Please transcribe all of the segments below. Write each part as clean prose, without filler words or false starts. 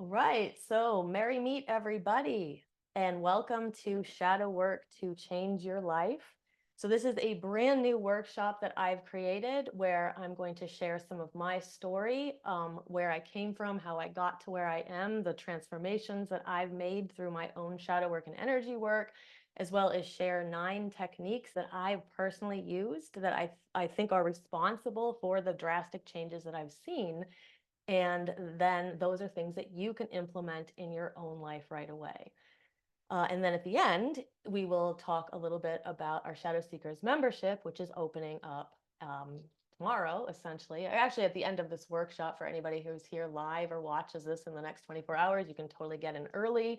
All right, so merry meet everybody, and welcome to Shadow Work to Change Your Life. So this is a brand new workshop that I've created where I'm going to share some of my story, where I came from, how I got to where I am, the transformations that I've made through my own shadow work and energy work, as well as share 9 techniques that I've personally used that I think are responsible for the drastic changes that I've seen. And then those are things that you can implement in your own life right away. And then at the end, we will talk a little bit about our Shadow Seekers membership, which is opening up tomorrow, essentially. Actually, at the end of this workshop, for anybody who's here live or watches this in the next 24 hours, you can totally get in early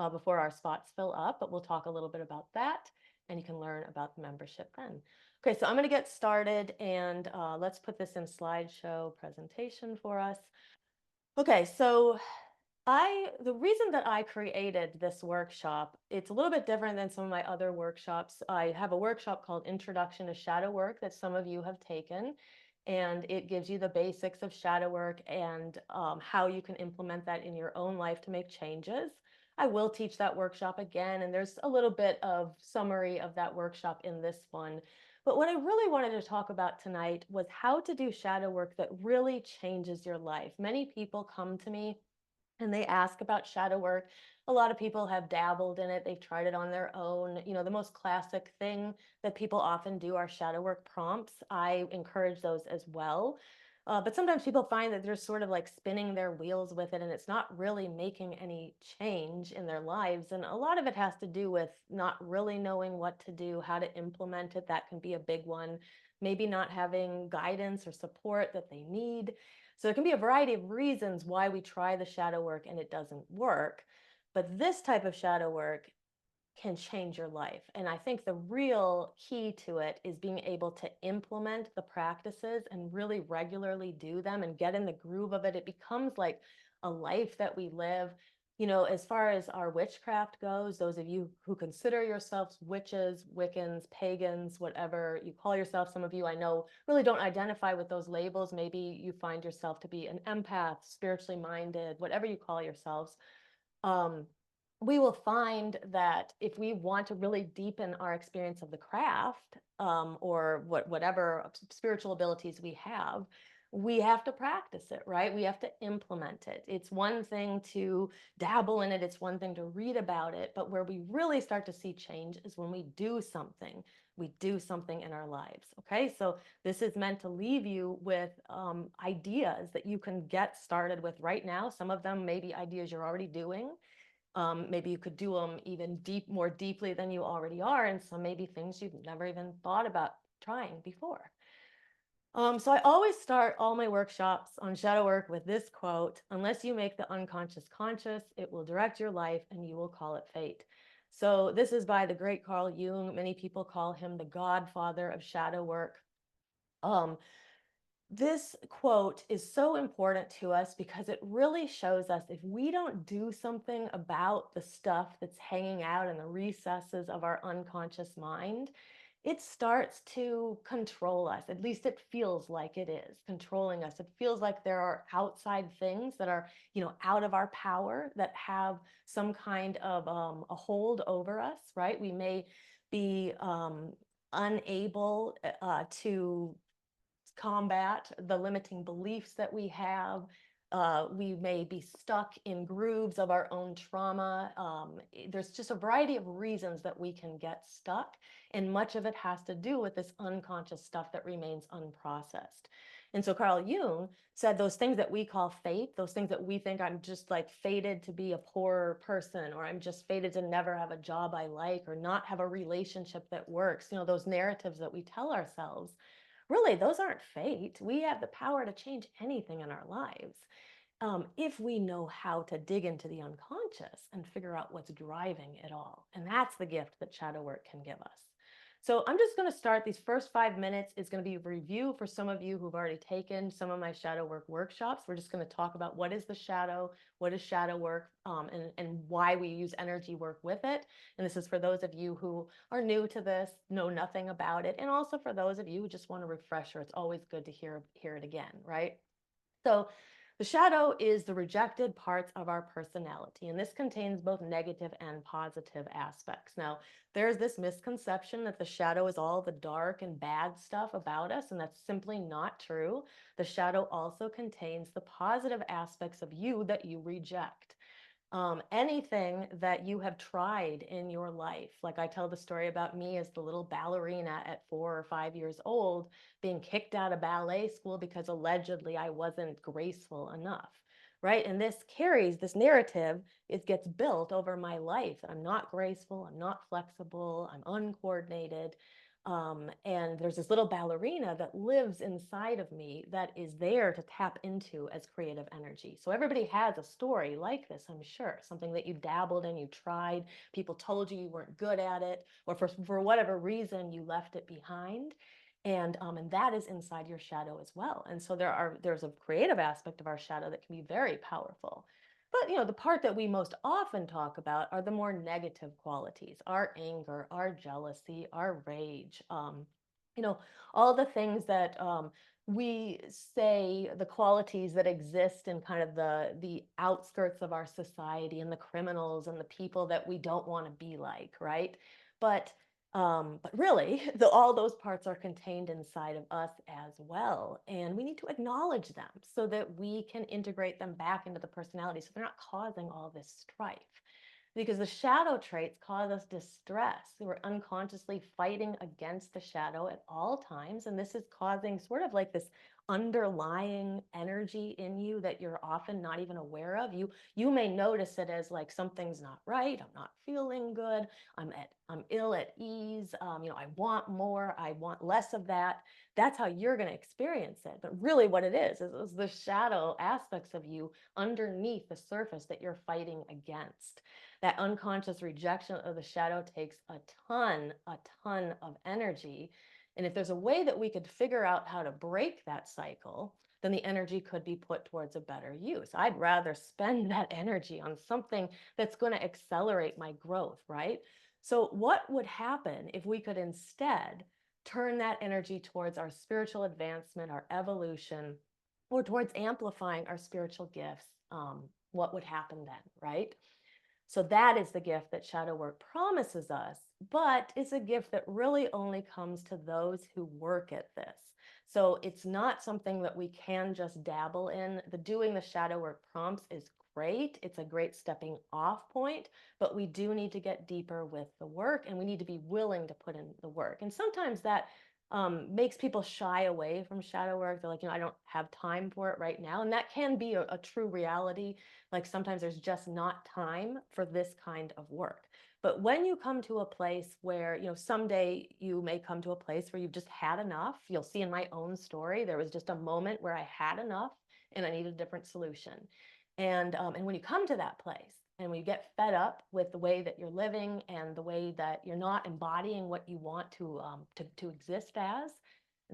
before our spots fill up. But we'll talk a little bit about that, and you can learn about the membership then. Okay, so I'm going to get started, and let's put this in slideshow presentation for us. Okay, so the reason that I created this workshop, it's a little bit different than some of my other workshops. I have a workshop called Introduction to Shadow Work that some of you have taken, and it gives you the basics of shadow work and how you can implement that in your own life to make changes. I will teach that workshop again, and there's a little bit of summary of that workshop in this one. But what I really wanted to talk about tonight was how to do shadow work that really changes your life. Many people come to me and they ask about shadow work. A lot of people have dabbled in it. They've tried it on their own. You know, the most classic thing that people often do are shadow work prompts. I encourage those as well. But sometimes people find that they're sort of like spinning their wheels with it and it's not really making any change in their lives. And a lot of it has to do with not really knowing what to do, how to implement it. That can be a big one. Maybe not having guidance or support that they need. So there can be a variety of reasons why we try the shadow work and it doesn't work. But this type of shadow work can change your life. And I think the real key to it is being able to implement the practices and really regularly do them and get in the groove of it. It becomes like a life that we live. You know, as far as our witchcraft goes, those of you who consider yourselves witches, Wiccans, pagans, whatever you call yourself, some of you I know really don't identify with those labels. Maybe you find yourself to be an empath, spiritually minded, whatever you call yourselves. Um, we will find that if we want to really deepen our experience of the craft, or whatever spiritual abilities we have to practice it, right? We have to implement it. It's one thing to dabble in it, it's one thing to read about it, but where we really start to see change is when we do something. We do something in our lives. Okay, so this is meant to leave you with ideas that you can get started with right now. Some of them may be ideas you're already doing. Maybe you could do them even more deeply than you already are, and some maybe things you've never even thought about trying before. So I always start all my workshops on shadow work with this quote: unless you make the unconscious conscious, it will direct your life and you will call it fate. So this is by the great Carl Jung. Many people call him the godfather of shadow work. Um, this quote is so important to us because it really shows us if we don't do something about the stuff that's hanging out in the recesses of our unconscious mind, it starts to control us. At least it feels like it is controlling us. It feels like there are outside things that are, out of our power, that have some kind of a hold over us, right? We may be unable to combat the limiting beliefs that we have. We may be stuck in grooves of our own trauma. There's just a variety of reasons that we can get stuck, and much of it has to do with this unconscious stuff that remains unprocessed. And so Carl Jung said those things that we call fate, those things that we think I'm just like fated to be a poor person, or I'm just fated to never have a job I like, or not have a relationship that works, those narratives that we tell ourselves, really, those aren't fate. We have the power to change anything in our lives, if we know how to dig into the unconscious and figure out what's driving it all. And that's the gift that shadow work can give us. So I'm just going to start. These first 5 minutes is going to be a review for some of you who've already taken some of my shadow work workshops. We're just going to talk about what is the shadow, what is shadow work, and why we use energy work with it. And this is for those of you who are new to this, know nothing about it, and also for those of you who just want a refresher. It's always good to hear it again, right? So The shadow is the rejected parts of our personality, and this contains both negative and positive aspects. Now, there's this misconception that the shadow is all the dark and bad stuff about us, and that's simply not true. The shadow also contains the positive aspects of you that you reject. Anything that you have tried in your life. Like I tell the story about me as the little ballerina at 4 or 5 years old, being kicked out of ballet school because allegedly I wasn't graceful enough, right? And this carries this narrative, it gets built over my life. I'm not graceful, I'm not flexible, I'm uncoordinated. And there's this little ballerina that lives inside of me that is there to tap into as creative energy. So everybody has a story like this, I'm sure, something that you dabbled in, you tried, people told you you weren't good at it, or for whatever reason you left it behind. And that is inside your shadow as well. And so there's a creative aspect of our shadow that can be very powerful. But the part that we most often talk about are the more negative qualities, our anger, our jealousy, our rage, you know, all the things that we say, the qualities that exist in kind of the outskirts of our society, and the criminals and the people that we don't want to be like, right? But but really, all those parts are contained inside of us as well. And we need to acknowledge them so that we can integrate them back into the personality so they're not causing all this strife. Because the shadow traits cause us distress. We're unconsciously fighting against the shadow at all times. And this is causing sort of like this underlying energy in you that you're often not even aware of. You may notice it as like something's not right, I'm not feeling good, I'm ill at ease, I want more, I want less of that. That's how you're going to experience it. But really what it is the shadow aspects of you underneath the surface that you're fighting against. That unconscious rejection of the shadow takes a ton of energy. And if there's a way that we could figure out how to break that cycle, then the energy could be put towards a better use. I'd rather spend that energy on something that's going to accelerate my growth, right? So what would happen if we could instead turn that energy towards our spiritual advancement, our evolution, or towards amplifying our spiritual gifts? What would happen then, right? So that is the gift that shadow work promises us, but it's a gift that really only comes to those who work at this. So it's not something that we can just dabble in. The doing the shadow work prompts is great. It's a great stepping off point, but we do need to get deeper with the work, and we need to be willing to put in the work. And sometimes that makes people shy away from shadow work. They're like, I don't have time for it right now. And that can be a true reality. Like sometimes there's just not time for this kind of work. But when you come to a place where, someday you may come to a place where you've just had enough. You'll see in my own story, there was just a moment where I had enough and I needed a different solution. And when you come to that place and when you get fed up with the way that you're living and the way that you're not embodying what you want to exist as,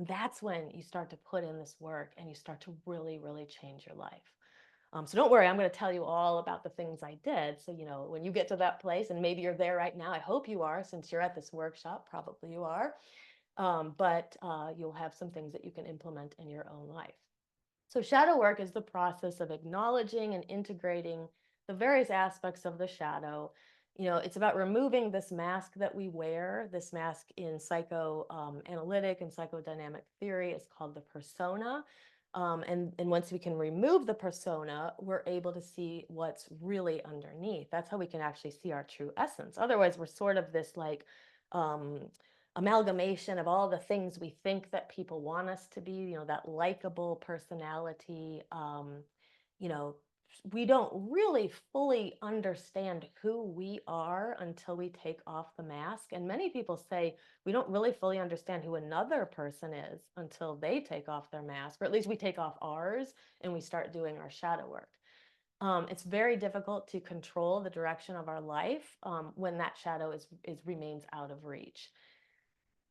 that's when you start to put in this work and you start to really, really change your life. So don't worry, I'm going to tell you all about the things I did. So, when you get to that place, and maybe you're there right now, I hope you are, since you're at this workshop, probably you are, but you'll have some things that you can implement in your own life. So shadow work is the process of acknowledging and integrating the various aspects of the shadow. It's about removing this mask that we wear. This mask in psychoanalytic and psychodynamic theory is called the persona. And once we can remove the persona, we're able to see what's really underneath. That's how we can actually see our true essence. Otherwise, we're sort of this like um, amalgamation of all the things we think that people want us to be, that likable personality. You know, we don't really fully understand who we are until we take off the mask. And many people say we don't really fully understand who another person is until they take off their mask, or at least we take off ours and we start doing our shadow work. It's very difficult to control the direction of our life when that shadow remains out of reach.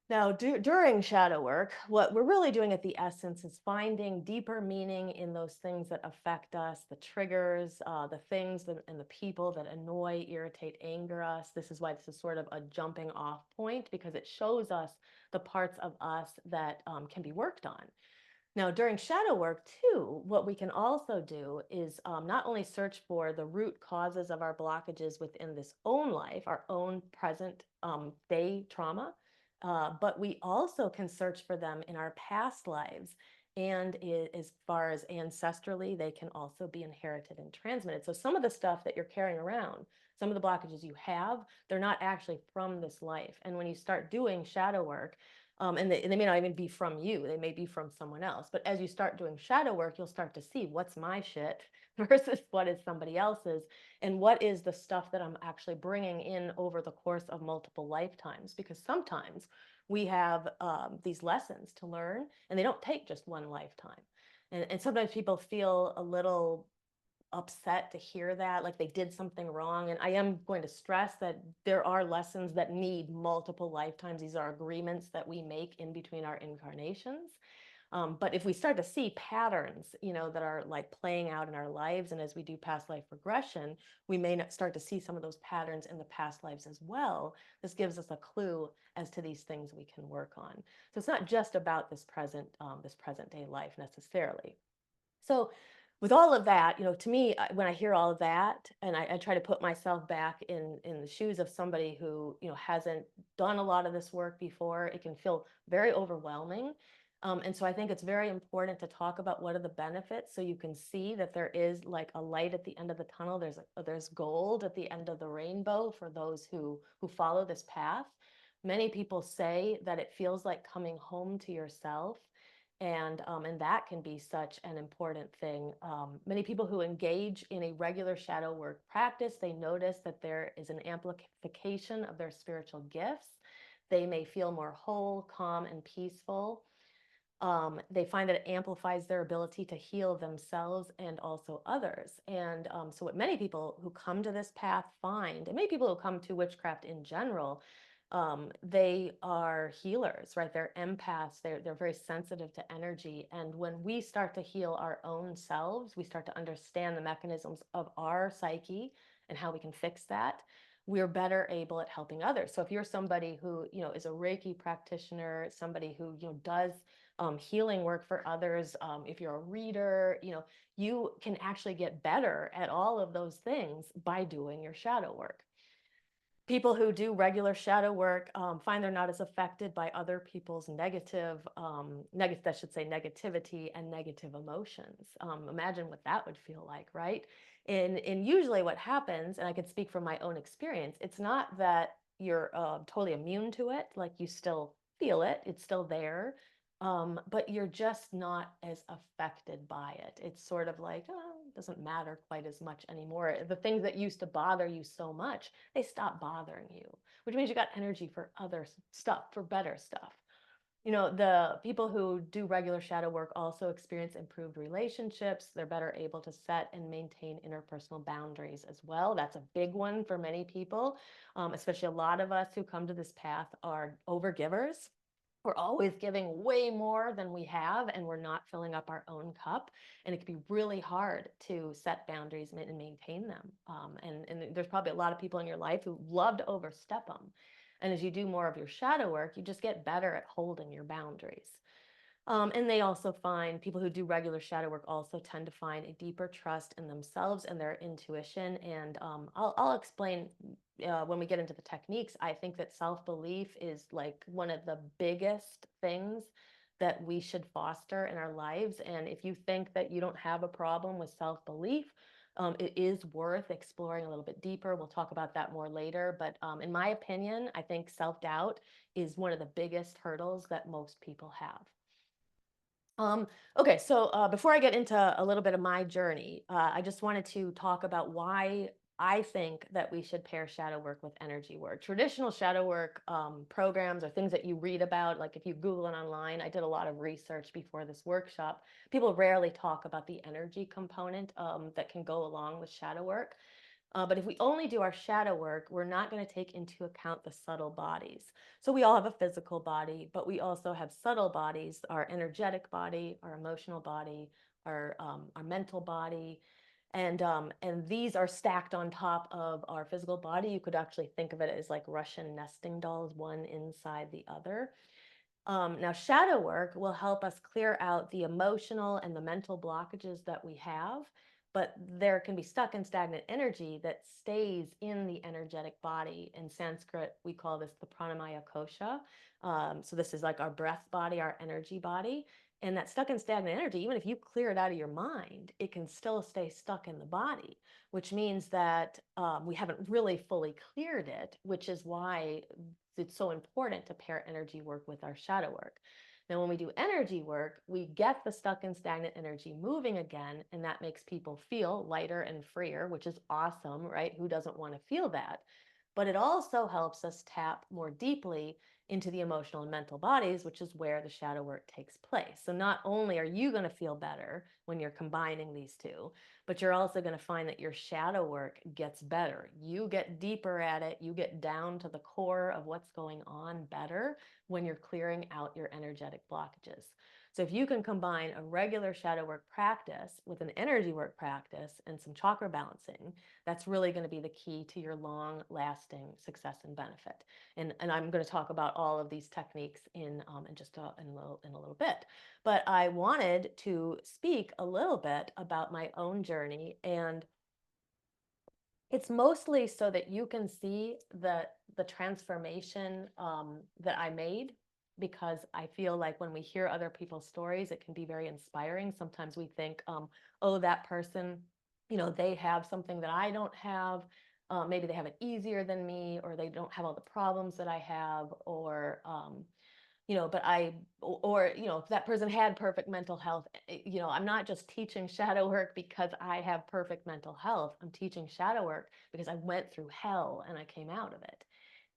Now, during shadow work, what we're really doing at the essence is finding deeper meaning in those things that affect us, the triggers, the things and the people that annoy, irritate, anger us. This is why this is sort of a jumping off point, because it shows us the parts of us that can be worked on. Now, during shadow work, too, what we can also do is not only search for the root causes of our blockages within this own life, our own present day trauma, but we also can search for them in our past lives. And as far as ancestrally, they can also be inherited and transmitted. So, some of the stuff that you're carrying around, some of the blockages you have, they're not actually from this life. And when you start doing shadow work, and they may not even be from you, they may be from someone else. But as you start doing shadow work, you'll start to see what's my shit versus what is somebody else's, and what is the stuff that I'm actually bringing in over the course of multiple lifetimes. Because sometimes we have these lessons to learn, and they don't take just one lifetime. And sometimes people feel a little upset to hear that, like they did something wrong. And I am going to stress that there are lessons that need multiple lifetimes. These are agreements that we make in between our incarnations. But if we start to see patterns, that are like playing out in our lives, and as we do past life regression, we may not start to see some of those patterns in the past lives as well. This gives us a clue as to these things we can work on. So it's not just about this present day life necessarily. So with all of that, to me, when I hear all of that, and I try to put myself back in the shoes of somebody who hasn't done a lot of this work before, it can feel very overwhelming. And so I think it's very important to talk about what are the benefits, so you can see that there is like a light at the end of the tunnel. There's gold at the end of the rainbow for those who follow this path. Many people say that it feels like coming home to yourself, and that can be such an important thing. Many people who engage in a regular shadow work practice, they notice that there is an amplification of their spiritual gifts. They may feel more whole, calm, and peaceful. They find that it amplifies their ability to heal themselves and also others. And so what many people who come to this path find, and many people who come to witchcraft in general, they are healers, right? They're empaths. They're very sensitive to energy. And when we start to heal our own selves, we start to understand the mechanisms of our psyche and how we can fix that. We're better able at helping others. So if you're somebody who is a Reiki practitioner, somebody who does healing work for others, if you're a reader, you can actually get better at all of those things by doing your shadow work. People who do regular shadow work find they're not as affected by other people's I should say negativity and negative emotions. Imagine what that would feel like, right? And usually what happens, and I can speak from my own experience, it's not that you're totally immune to it, like you still feel it, it's still there, but you're just not as affected by it. It's sort of like, oh, it doesn't matter quite as much anymore. The things that used to bother you so much, they stop bothering you, which means you got energy for other stuff, for better stuff. The people who do regular shadow work also experience improved relationships. They're better able to set and maintain interpersonal boundaries as well. That's a big one for many people, especially a lot of us who come to this path are overgivers. We're always giving way more than we have, and we're not filling up our own cup. And it can be really hard to set boundaries and maintain them. And there's probably a lot of people in your life who love to overstep them. And as you do more of your shadow work, you just get better at holding your boundaries. And they also find people who do regular shadow work also tend to find a deeper trust in themselves and their intuition. And I'll explain when we get into the techniques. I think that self-belief is like one of the biggest things that we should foster in our lives. And if you think that you don't have a problem with self-belief, it is worth exploring a little bit deeper. We'll talk about that more later. But in my opinion, I think self-doubt is one of the biggest hurdles that most people have. Okay, so before I get into a little bit of my journey, I just wanted to talk about why I think that we should pair shadow work with energy work. Traditional shadow work programs or things that you read about, like if you Google it online, I did a lot of research before this workshop. People rarely talk about the energy component that can go along with shadow work. But if we only do our shadow work, we're not going to take into account the subtle bodies. So we all have a physical body, but we also have subtle bodies, our energetic body, our emotional body, our mental body. And these are stacked on top of our physical body. You could actually think of it as like Russian nesting dolls, one inside the other. Now, shadow work will help us clear out the emotional and the mental blockages that we have, but there can be stuck and stagnant energy that stays in the energetic body. In Sanskrit, we call this the pranamaya kosha. So this is like our breath body, our energy body. And that stuck and stagnant energy, even if you clear it out of your mind, it can still stay stuck in the body, which means that we haven't really fully cleared it, which is why it's so important to pair energy work with our shadow work. Now, when we do energy work, we get the stuck and stagnant energy moving again, and that makes people feel lighter and freer, which is awesome, right? Who doesn't want to feel that? But it also helps us tap more deeply into the emotional and mental bodies, which is where the shadow work takes place. So not only are you going to feel better when you're combining these two, but you're also going to find that your shadow work gets better. You get deeper at it. You get down to the core of what's going on better when you're clearing out your energetic blockages. So if you can combine a regular shadow work practice with an energy work practice and some chakra balancing, that's really going to be the key to your long lasting success and benefit. And I'm going to talk about all of these techniques in just in a little bit. But I wanted to speak a little bit about my own journey, and it's mostly so that you can see the transformation that I made, because I feel like when we hear other people's stories, it can be very inspiring. Sometimes we think, oh, that person, they have something that I don't have. Maybe they have it easier than me, or they don't have all the problems that I have, or but if that person had perfect mental health, I'm not just teaching shadow work because I have perfect mental health. I'm teaching shadow work because I went through hell and I came out of it.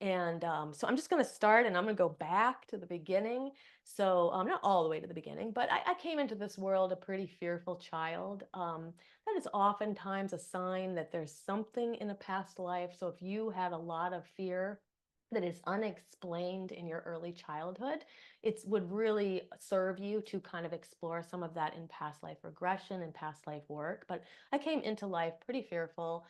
And so I'm just going to start, and I'm going to go back to the beginning. So not all the way to the beginning, but I came into this world a pretty fearful child. That is oftentimes a sign that there's something in a past life. So if you had a lot of fear that is unexplained in your early childhood, it would really serve you to kind of explore some of that in past life regression and past life work. But I came into life pretty fearful.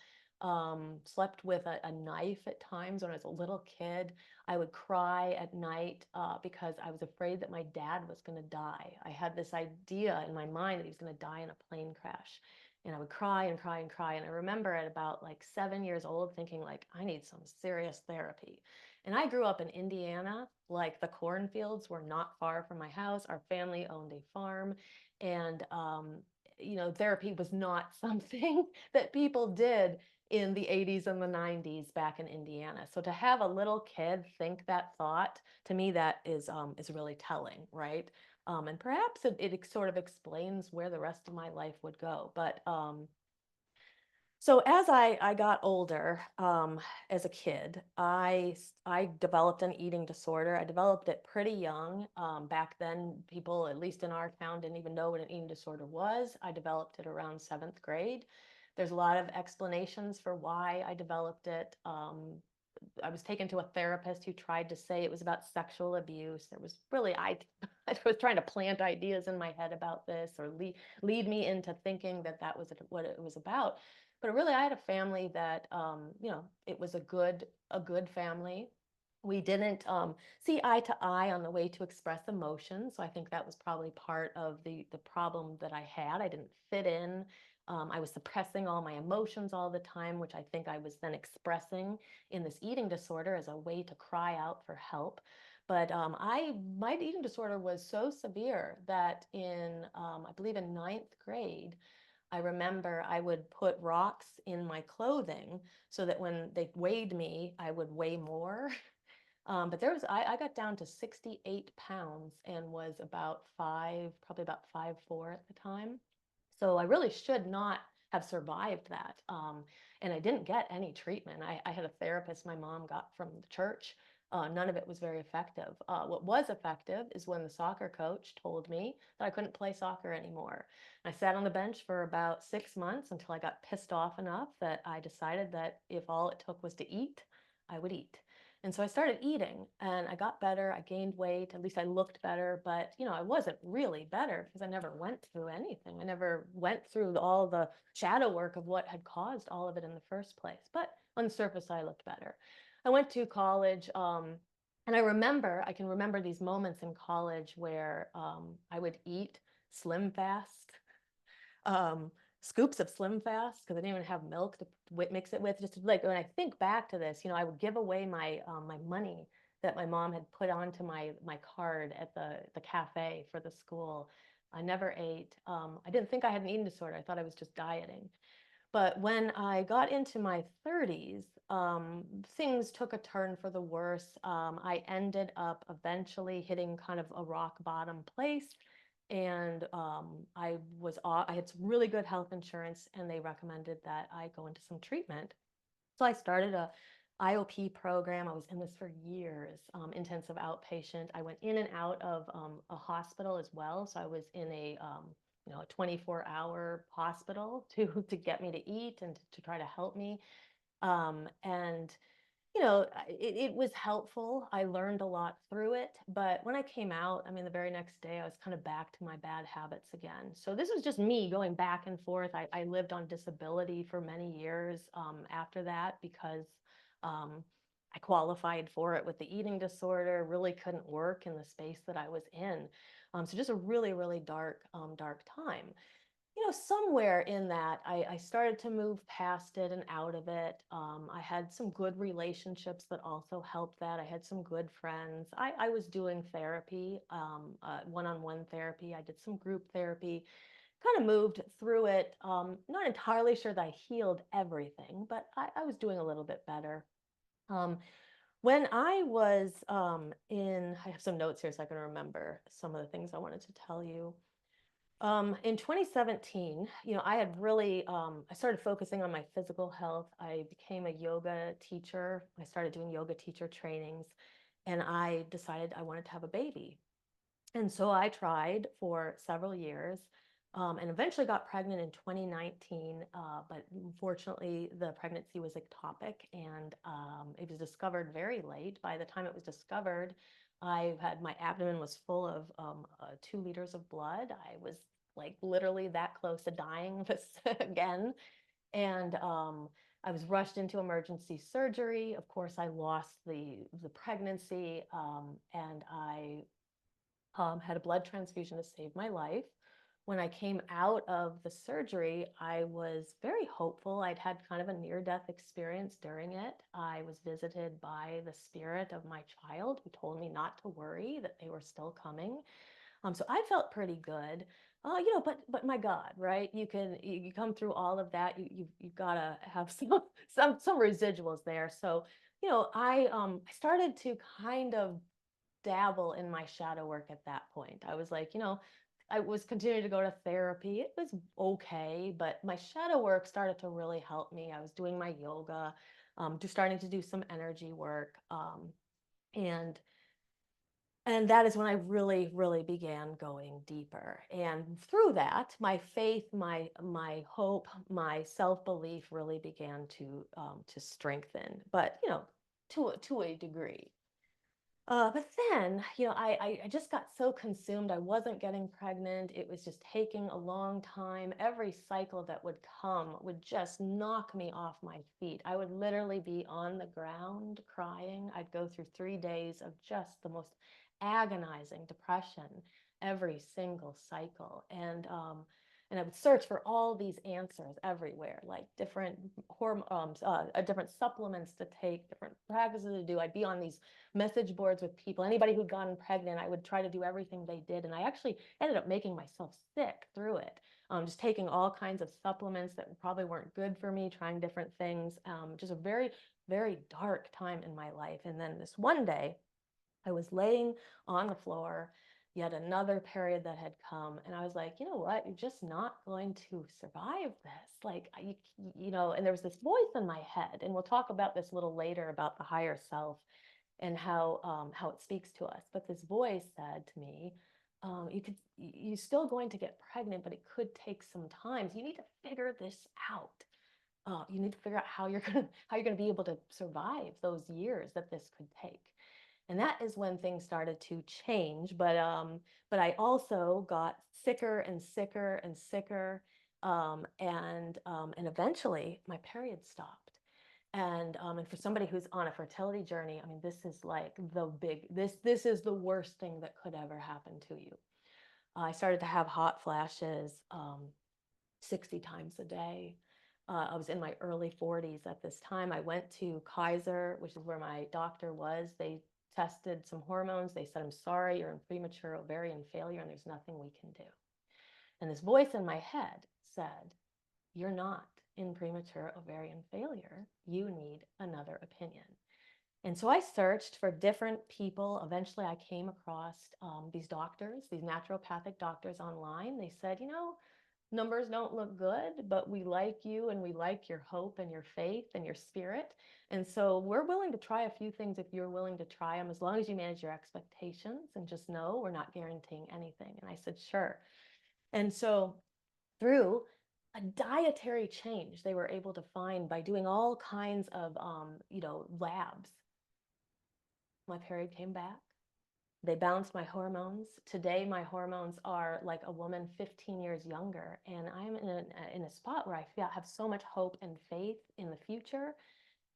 Slept with a knife at times when I was a little kid. I would cry at night because I was afraid that my dad was going to die. I had this idea in my mind that he was going to die in a plane crash. And I would cry and cry and cry. And I remember at about like 7 years old thinking like, I need some serious therapy. And I grew up in Indiana. Like, the cornfields were not far from my house. Our family owned a farm. And, therapy was not something that people did in the 80s and the 90s back in Indiana. So to have a little kid think that thought, to me, that is really telling, right? And perhaps it sort of explains where the rest of my life would go. But so as I got older, as a kid, I developed an eating disorder. I developed it pretty young. Back then, people, at least in our town, didn't even know what an eating disorder was. I developed it around seventh grade. There's a lot of explanations for why I developed it. I was taken to a therapist who tried to say it was about sexual abuse. There was really, I was trying to plant ideas in my head about this, or lead me into thinking that that was what it was about. But really, I had a family that, it was a good family. We didn't see eye to eye on the way to express emotions. So I think that was probably part of the problem that I had. I didn't fit in. I was suppressing all my emotions all the time, which I think I was then expressing in this eating disorder as a way to cry out for help. But my eating disorder was so severe that I believe in ninth grade, I remember I would put rocks in my clothing so that when they weighed me, I would weigh more. But I got down to 68 pounds and was probably about 5'4" at the time. So I really should not have survived that. And I didn't get any treatment. I had a therapist my mom got from the church. None of it was very effective. What was effective is when the soccer coach told me that I couldn't play soccer anymore. I sat on the bench for about 6 months until I got pissed off enough that I decided that if all it took was to eat, I would eat. And so I started eating, and I got better. I gained weight. At least I looked better, but I wasn't really better because I never went through anything. I never went through all the shadow work of what had caused all of it in the first place. But on the surface, I looked better. I went to college. And I can remember these moments in college where I would eat Slim Fast, um, scoops of Slim Fast, because I didn't even have milk to mix it with. Just like when I think back to this, I would give away my money that my mom had put onto my card at the cafe for the school. I never ate. I didn't think I had an eating disorder. I thought I was just dieting. But when I got into my 30s, things took a turn for the worse. I ended up eventually hitting kind of a rock bottom place. And I had some really good health insurance, and they recommended that I go into some treatment. So I started a IOP program. I was in this for years, intensive outpatient. I went in and out of a hospital as well. So I was in a 24-hour hospital to get me to eat and to try to help me. And it was helpful. I learned a lot through it. But when I came out, I mean, the very next day, I was kind of back to my bad habits again. So this was just me going back and forth. I lived on disability for many years after that because um, I qualified for it with the eating disorder, really couldn't work in the space that I was in. So just a really, really dark time. Somewhere in that, I started to move past it and out of it. I had some good relationships that also helped that. I had some good friends. I was doing therapy, one-on-one therapy. I did some group therapy, kind of moved through it. Not entirely sure that I healed everything, but I was doing a little bit better. Um, when I was I have some notes here so I can remember some of the things I wanted to tell you. In 2017, I had really, I started focusing on my physical health. I became a yoga teacher. I started doing yoga teacher trainings, and I decided I wanted to have a baby. And so I tried for several years, and eventually got pregnant in 2019. But unfortunately, the pregnancy was ectopic, and it was discovered very late. By the time it was discovered, my abdomen was full of 2 liters of blood. I was like literally that close to dying again. And I was rushed into emergency surgery. Of course, I lost the pregnancy, and I had a blood transfusion to save my life. When I came out of the surgery, I was very hopeful. I'd had kind of a near-death experience during it. I was visited by the spirit of my child who told me not to worry, that they were still coming. So I felt pretty good. But my God, right? You come through all of that. You've got to have some residuals there. So I started to kind of dabble in my shadow work at that point. I was like, I was continuing to go to therapy. It was okay, but my shadow work started to really help me. I was doing my yoga, just starting to do some energy work, and and that is when I really, really began going deeper. And through that, my faith, my hope, my self belief really began to strengthen. But to a degree. But then, I just got so consumed. I wasn't getting pregnant. It was just taking a long time. Every cycle that would come would just knock me off my feet. I would literally be on the ground crying. I'd go through 3 days of just the most agonizing depression every single cycle. And I would search for all these answers everywhere, like different hormones, different supplements to take, different practices to do. I'd be on these message boards with people. Anybody who'd gotten pregnant, I would try to do everything they did. And I actually ended up making myself sick through it. Just taking all kinds of supplements that probably weren't good for me, trying different things. Just a very, very dark time in my life. And then this one day, I was laying on the floor, yet another period that had come. And I was like, you know what? You're just not going to survive this. Like, and there was this voice in my head. And we'll talk about this a little later about the higher self and how it speaks to us. But this voice said to me, you're still going to get pregnant, but it could take some time. So you need to figure this out. You need to figure out how you're gonna be able to survive those years that this could take. And that is when things started to change. But I also got sicker and sicker and sicker, and eventually my period stopped. And for somebody who's on a fertility journey, I mean, this is like this is the worst thing that could ever happen to you. I started to have hot flashes 60 times a day. I was in my early 40s at this time. I went to Kaiser, which is where my doctor was. They tested some hormones. They said, I'm sorry, you're in premature ovarian failure and there's nothing we can do. And this voice in my head said, you're not in premature ovarian failure. You need another opinion. And so I searched for different people. Eventually, I came across these doctors, these naturopathic doctors online. They said, numbers don't look good, but we like you and we like your hope and your faith and your spirit. And so we're willing to try a few things if you're willing to try them, as long as you manage your expectations and just know we're not guaranteeing anything. And I said, sure. And so through a dietary change they were able to find by doing all kinds of labs, my period came back. They balanced my hormones. Today my hormones are like a woman 15 years younger, and I'm in a spot where I feel I have so much hope and faith in the future.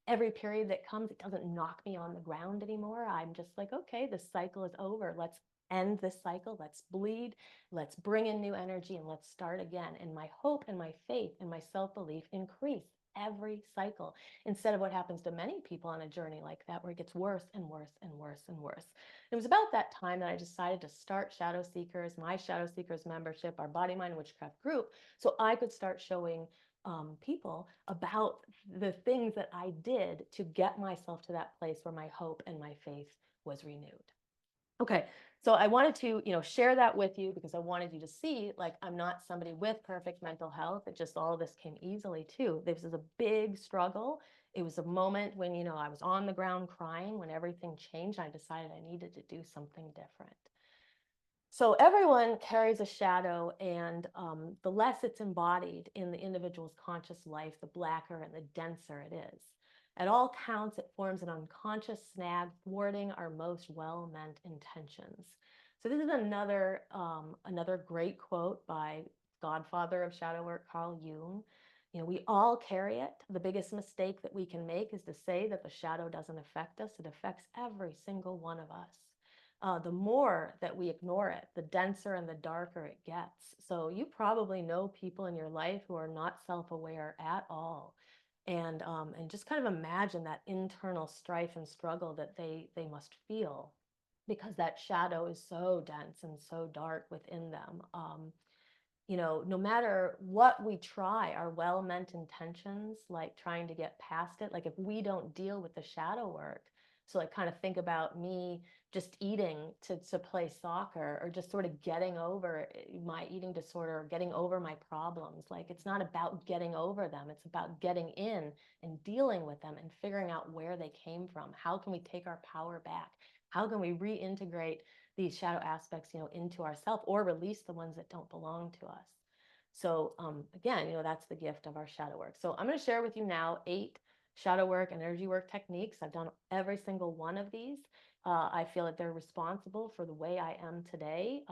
Every period that comes, it doesn't knock me on the ground anymore. I'm just like, okay, this cycle is over. Let's end this cycle. Let's bleed. Let's bring in new energy and let's start again. And my hope and my faith and my self-belief increase every cycle, instead of what happens to many people on a journey like that, where it gets worse and worse and worse and worse. It was about that time that I decided to start Shadow Seekers, my Shadow Seekers membership, our Body Mind Witchcraft group, so I could start showing people about the things that I did to get myself to that place where my hope and my faith was renewed. Okay, so I wanted to, share that with you because I wanted you to see, like, I'm not somebody with perfect mental health. It just, all of this came easily too. This was a big struggle. It was a moment when, I was on the ground crying when everything changed. I decided I needed to do something different. So everyone carries a shadow, and the less it's embodied in the individual's conscious life, the blacker and the denser it is. At all counts, it forms an unconscious snag, thwarting our most well-meant intentions. So this is another great quote by godfather of shadow work, Carl Jung. We all carry it. The biggest mistake that we can make is to say that the shadow doesn't affect us. It affects every single one of us. The more that we ignore it, the denser and the darker it gets. So you probably know people in your life who are not self-aware at all. And just kind of imagine that internal strife and struggle that they must feel, because that shadow is so dense and so dark within them. No matter what we try, our well-meant intentions, like trying to get past it, like if we don't deal with the shadow work, so like kind of think about me just eating to play soccer, or just sort of getting over my eating disorder, or getting over my problems. Like, it's not about getting over them. It's about getting in and dealing with them and figuring out where they came from. How can we take our power back? How can we reintegrate these shadow aspects, into ourselves, or release the ones that don't belong to us? So again, that's the gift of our shadow work. So I'm going to share with you now 8 shadow work and energy work techniques. I've done every single one of these. I feel that they're responsible for the way I am today.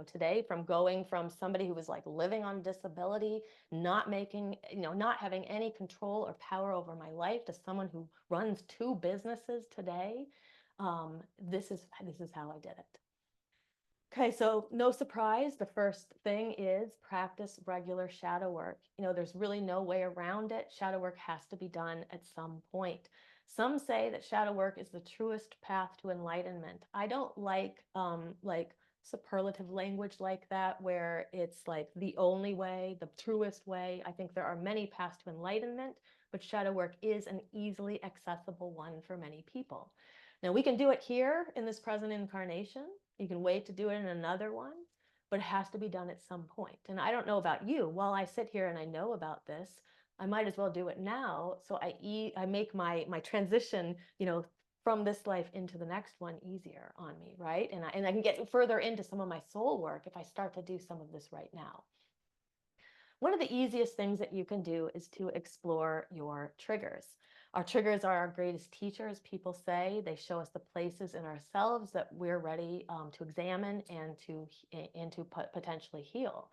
Today, from going from somebody who was like living on disability, not making, not having any control or power over my life, to someone who runs 2 businesses today. This is how I did it. Okay, so no surprise, the first thing is practice regular shadow work. There's really no way around it. Shadow work has to be done at some point. Some say that shadow work is the truest path to enlightenment. I don't like superlative language like that, where it's like the only way, the truest way. I think there are many paths to enlightenment, but shadow work is an easily accessible one for many people. Now, we can do it here in this present incarnation. You can wait to do it in another one, but it has to be done at some point. And I don't know about you. While I sit here and I know about this, I might as well do it now. So I make my transition, from this life into the next one easier on me, right? And I can get further into some of my soul work if I start to do some of this right now. One of the easiest things that you can do is to explore your triggers. Our triggers are our greatest teachers, people say. They show us the places in ourselves that we're ready to examine and to potentially heal.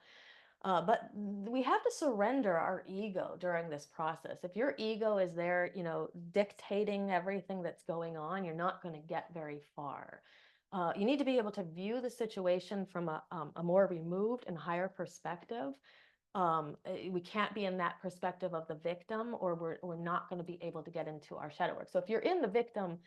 But we have to surrender our ego during this process. If your ego is there, dictating everything that's going on, you're not going to get very far. You need to be able to view the situation from a more removed and higher perspective. We can't be in that perspective of the victim, or we're not going to be able to get into our shadow work. So if you're in the victim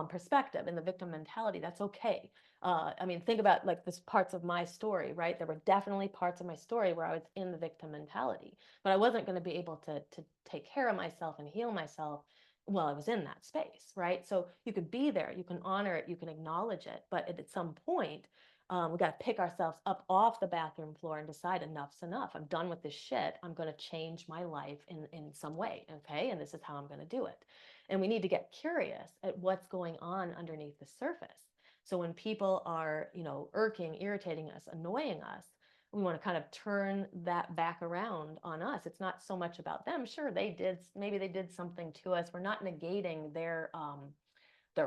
perspective, in the victim mentality, that's okay. I mean, think about like this parts of my story, right? There were definitely parts of my story where I was in the victim mentality, but I wasn't going to be able to take care of myself and heal myself while I was in that space, right? So you could be there, you can honor it, you can acknowledge it, but at some point, we got to pick ourselves up off the bathroom floor and decide enough's enough. I'm done with this shit. I'm going to change my life in some way. Okay. And this is how I'm going to do it. And we need to get curious at what's going on underneath the surface. So when people are, irking, irritating us, annoying us, we want to kind of turn that back around on us. It's not so much about them. Sure, maybe they did something to us. We're not negating their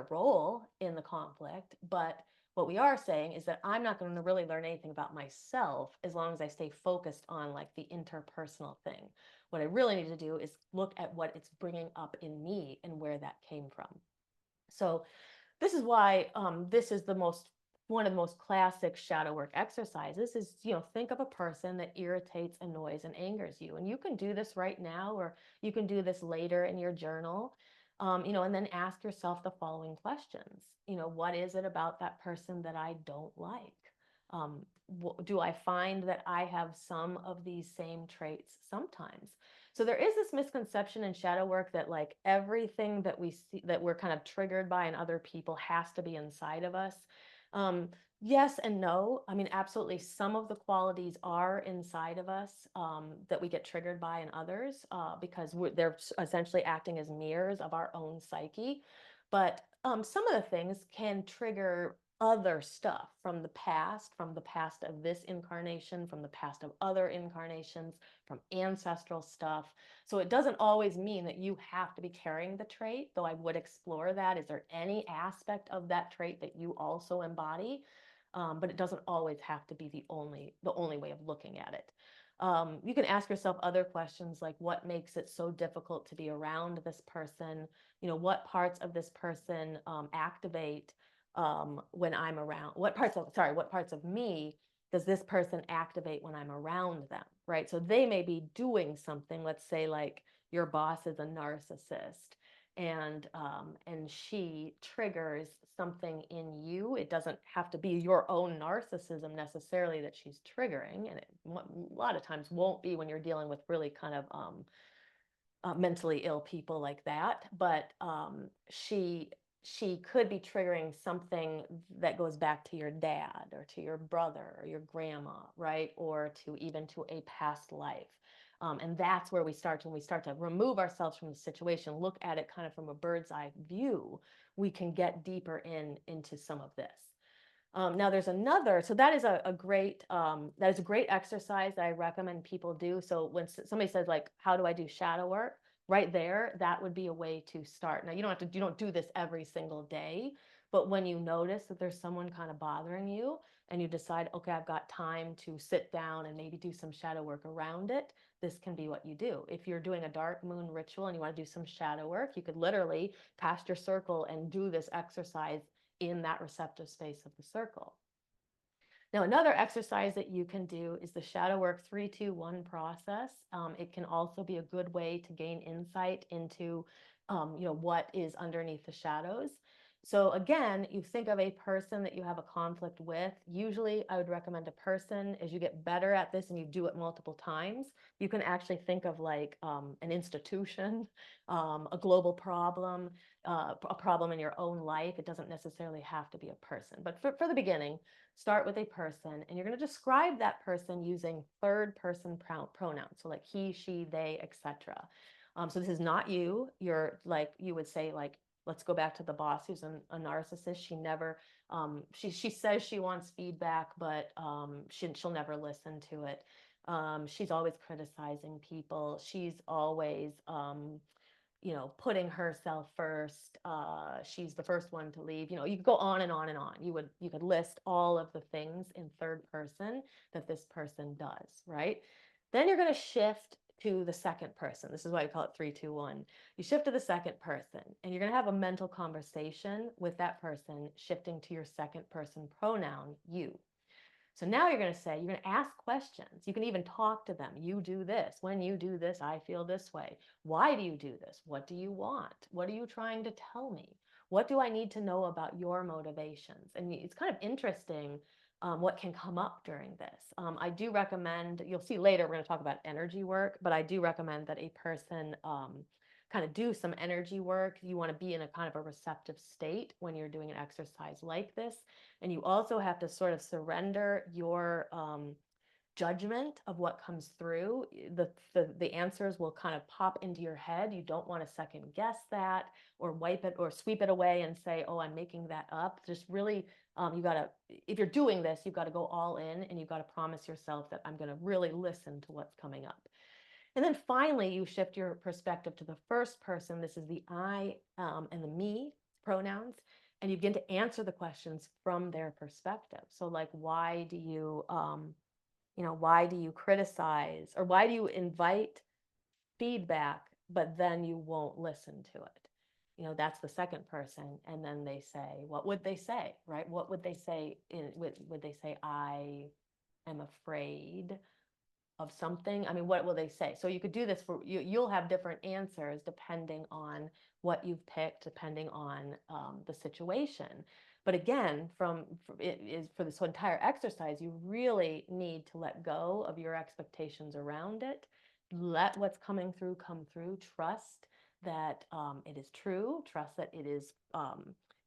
role in the conflict, but what we are saying is that I'm not going to really learn anything about myself as long as I stay focused on like the interpersonal thing. What I really need to do is look at what it's bringing up in me and where that came from. So this is why this is one of the most classic shadow work exercises is, think of a person that irritates, annoys, and angers you. And you can do this right now, or you can do this later in your journal, and then ask yourself the following questions. What is it about that person that I don't like? Do I find that I have some of these same traits sometimes? So there is this misconception in shadow work that like everything that we see that we're kind of triggered by in other people has to be inside of us. Yes and no. I mean, absolutely. Some of the qualities are inside of us that we get triggered by in others because they're essentially acting as mirrors of our own psyche. But some of the things can trigger other stuff from the past of this incarnation, from the past of other incarnations, from ancestral stuff. So it doesn't always mean that you have to be carrying the trait, though I would explore that. Is there any aspect of that trait that you also embody? But it doesn't always have to be the only way of looking at it. You can ask yourself other questions like what makes it so difficult to be around this person? What parts of this person activate when I'm around? What parts of me does this person activate when I'm around them, right? So they may be doing something, let's say like your boss is a narcissist and she triggers something in you. It doesn't have to be your own narcissism necessarily that she's triggering, and it a lot of times won't be when you're dealing with really kind of mentally ill people like that. But she could be triggering something that goes back to your dad or to your brother or your grandma, right? Or to a past life. And that's where when we start to remove ourselves from the situation, look at it kind of from a bird's eye view, we can get deeper into some of this. Now there's another, so that is a great exercise that I recommend people do. So when somebody says like, how do I do shadow work? Right there, that would be a way to start. Now you don't do this every single day, but when you notice that there's someone kind of bothering you and you decide, okay, I've got time to sit down and maybe do some shadow work around it, this can be what you do. If you're doing a dark moon ritual and you want to do some shadow work, you could literally cast your circle and do this exercise in that receptive space of the circle. Now, another exercise that you can do is the shadow work 3-2-1 process. It can also be a good way to gain insight into, what is underneath the shadows. So again, you think of a person that you have a conflict with. Usually I would recommend a person. As you get better at this and you do it multiple times, you can actually think of like an institution, a global problem, a problem in your own life. It doesn't necessarily have to be a person. But for the beginning, start with a person, and you're going to describe that person using third person pronouns. So like he, she, they, etc. So this is not you. You're like, you would say like, let's go back to the boss who's a narcissist. She never, she says she wants feedback, but she'll never listen to it. She's always criticizing people. She's always, putting herself first. She's the first one to leave. You could go on and on and on. You could list all of the things in third person that this person does, right? Then you're going to shift to the second person. This is why I call it 3, 2, 1. You shift to the second person, and you're going to have a mental conversation with that person, shifting to your second person pronoun, you. So now you're going to ask questions. You can even talk to them. You do this. When you do this, I feel this way. Why do you do this? What do you want? What are you trying to tell me? What do I need to know about your motivations? And it's kind of interesting what can come up during this. I do recommend, you'll see later, we're going to talk about energy work, but I do recommend that a person kind of do some energy work. You want to be in a kind of a receptive state when you're doing an exercise like this. And you also have to sort of surrender your judgment of what comes through. The answers will kind of pop into your head. You don't want to second guess that or wipe it or sweep it away and say, oh, I'm making that up. Just really, if you're doing this, you've got to go all in, and you've got to promise yourself that I'm going to really listen to what's coming up. And then finally, you shift your perspective to the first person. This is the I and the me pronouns. And you begin to answer the questions from their perspective. So like, why do you criticize, or why do you invite feedback, but then you won't listen to it? That's the second person. And then they say, what would they say, right? What would they say? Would they say, I am afraid of something? I mean, what will they say? So you could do this for you. You'll have different answers depending on what you've picked, depending on the situation. But again, for this entire exercise, you really need to let go of your expectations around it. Let what's coming through come through. Trust that it is true. Trust that it is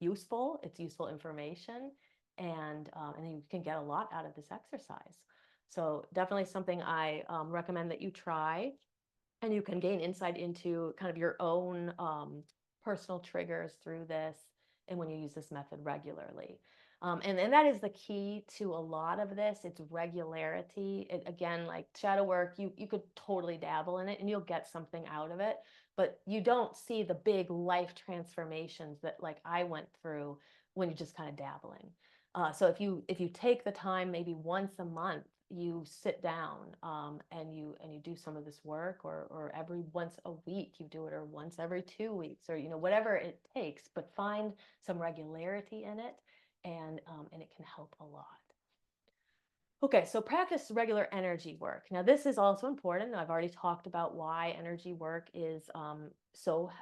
useful. It's useful information, and you can get a lot out of this exercise. So definitely something I recommend that you try, and you can gain insight into kind of your own personal triggers through this, and when you use this method regularly. And that is the key to a lot of this. It's regularity. Again, like shadow work, you could totally dabble in it and you'll get something out of it, but you don't see the big life transformations that like I went through when you're just kind of dabbling. So if you take the time, maybe once a month, you sit down and you do some of this work, or every once a week you do it, or once every 2 weeks, or whatever it takes, but find some regularity in it, and it can help a lot. Okay, so practice regular energy work. Now, this is also important. I've already talked about why energy work is so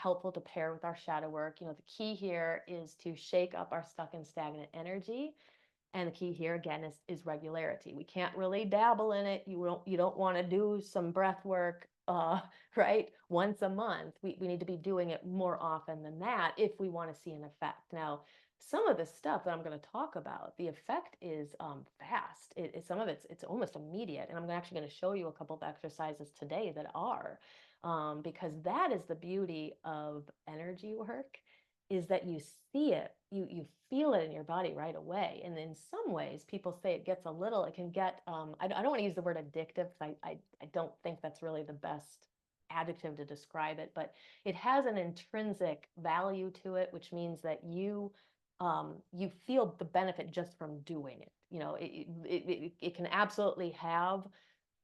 helpful to pair with our shadow work. The key here is to shake up our stuck and stagnant energy. And the key here, again, is regularity. We can't really dabble in it. You don't want to do some breath work, right, once a month. We need to be doing it more often than that if we want to see an effect. Now, some of the stuff that I'm going to talk about, the effect is fast. Some of it's almost immediate. And I'm actually going to show you a couple of exercises today that are, because that is the beauty of energy work, is that you see it, you feel it in your body right away. And in some ways, people say it gets it can get, I don't want to use the word addictive, because I don't think that's really the best adjective to describe it, but it has an intrinsic value to it, which means that you feel the benefit just from doing it. It can absolutely have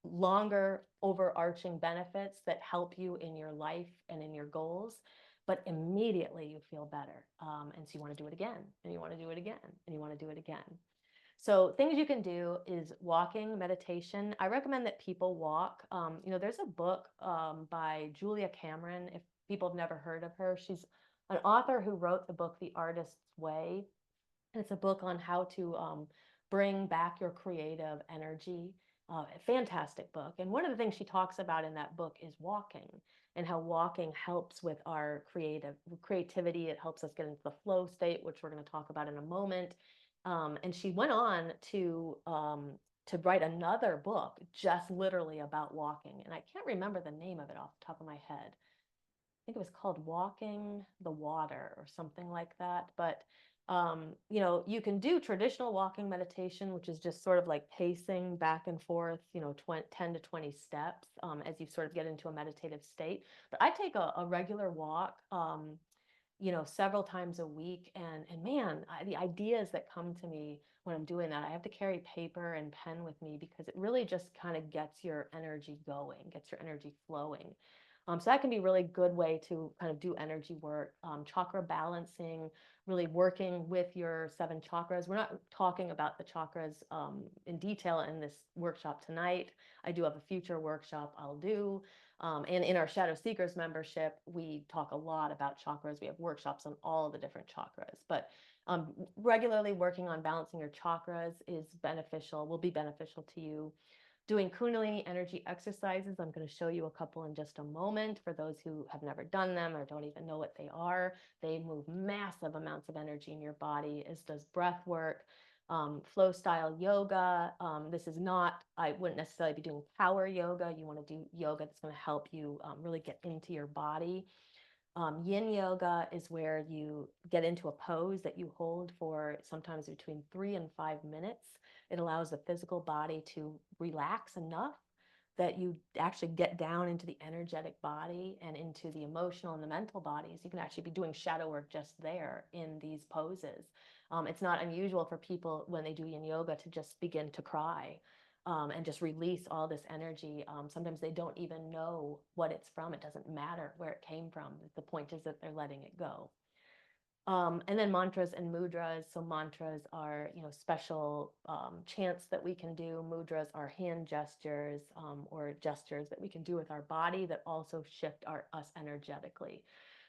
longer overarching benefits that help you in your life and in your goals, but immediately you feel better. And so you want to do it again, and you want to do it again, and you want to do it again. So things you can do is walking, meditation. I recommend that people walk. There's a book by Julia Cameron. If people have never heard of her, she's an author who wrote the book, The Artist's Way. And it's a book on how to bring back your creative energy. A fantastic book. And one of the things she talks about in that book is walking, and how walking helps with our creativity. It helps us get into the flow state, which we're going to talk about in a moment. And she went on to write another book just literally about walking. And I can't remember the name of it off the top of my head. I think it was called Walking the Water or something like that. But You know, you can do traditional walking meditation, which is just sort of like pacing back and forth, you know, 10 to 20 steps as you sort of get into a meditative state. But I take a regular walk, you know, several times a week. And man, the ideas that come to me when I'm doing that, I have to carry paper and pen with me because it really just kind of gets your energy going, gets your energy flowing. So that can be a really good way to kind of do energy work, chakra balancing, really working with your 7 chakras. We're not talking about the chakras in detail in this workshop tonight. I do have a future workshop I'll do. And in our Shadow Seekers membership, we talk a lot about chakras. We have workshops on all of the different chakras. But regularly working on balancing your chakras is beneficial, will be beneficial to you. Doing Kundalini energy exercises. I'm going to show you a couple in just a moment for those who have never done them or don't even know what they are. They move massive amounts of energy in your body, as does breath work. Flow style yoga. This is not, I wouldn't necessarily be doing power yoga. You want to do yoga that's going to help you really get into your body. Yin yoga is where you get into a pose that you hold for sometimes between 3 and 5 minutes. It allows the physical body to relax enough that you actually get down into the energetic body and into the emotional and the mental bodies. You can actually be doing shadow work just there in these poses. It's not unusual for people when they do yin yoga to just begin to cry and just release all this energy. Sometimes they don't even know what it's from. It doesn't matter where it came from. The point is that they're letting it go. And then mantras and mudras. So mantras are, you know, special chants that we can do. Mudras are hand gestures or gestures that we can do with our body that also shift us energetically.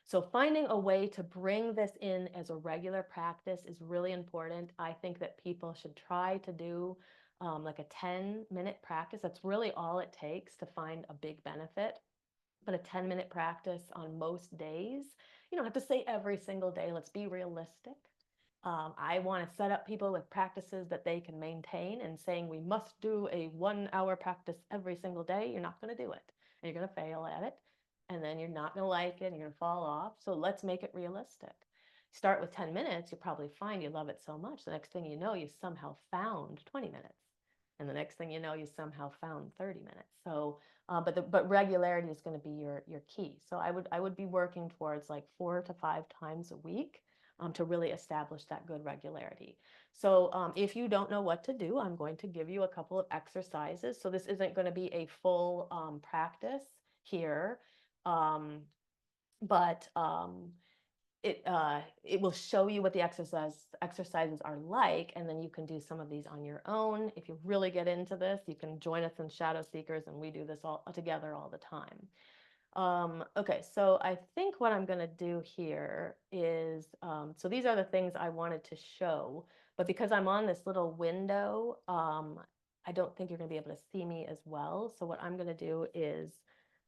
So finding a way to bring this in as a regular practice is really important. I think that people should try to do like a 10-minute practice. That's really all it takes to find a big benefit. But a 10-minute practice on most days. You don't have to say every single day. Let's be realistic. I want to set up people with practices that they can maintain, and saying we must do a 1 hour practice every single day, you're not going to do it. And you're going to fail at it. And then you're not going to like it and you're going to fall off. So let's make it realistic. Start with 10 minutes. You'll probably find you love it so much. The next thing you know, you somehow found 20 minutes. And the next thing you know, you somehow found 30 minutes. So but regularity is going to be your key. So I would be working towards like 4 to 5 times a week to really establish that good regularity. So if you don't know what to do, I'm going to give you a couple of exercises. So this isn't going to be a full practice here, but it will show you what the exercises are like, and then you can do some of these on your own. If you really get into this, you can join us in Shadow Seekers, and we do this all together all the time. Okay, so I think what I'm going to do here is, so these are the things I wanted to show, but because I'm on this little window, I don't think you're going to be able to see me as well. So what I'm going to do is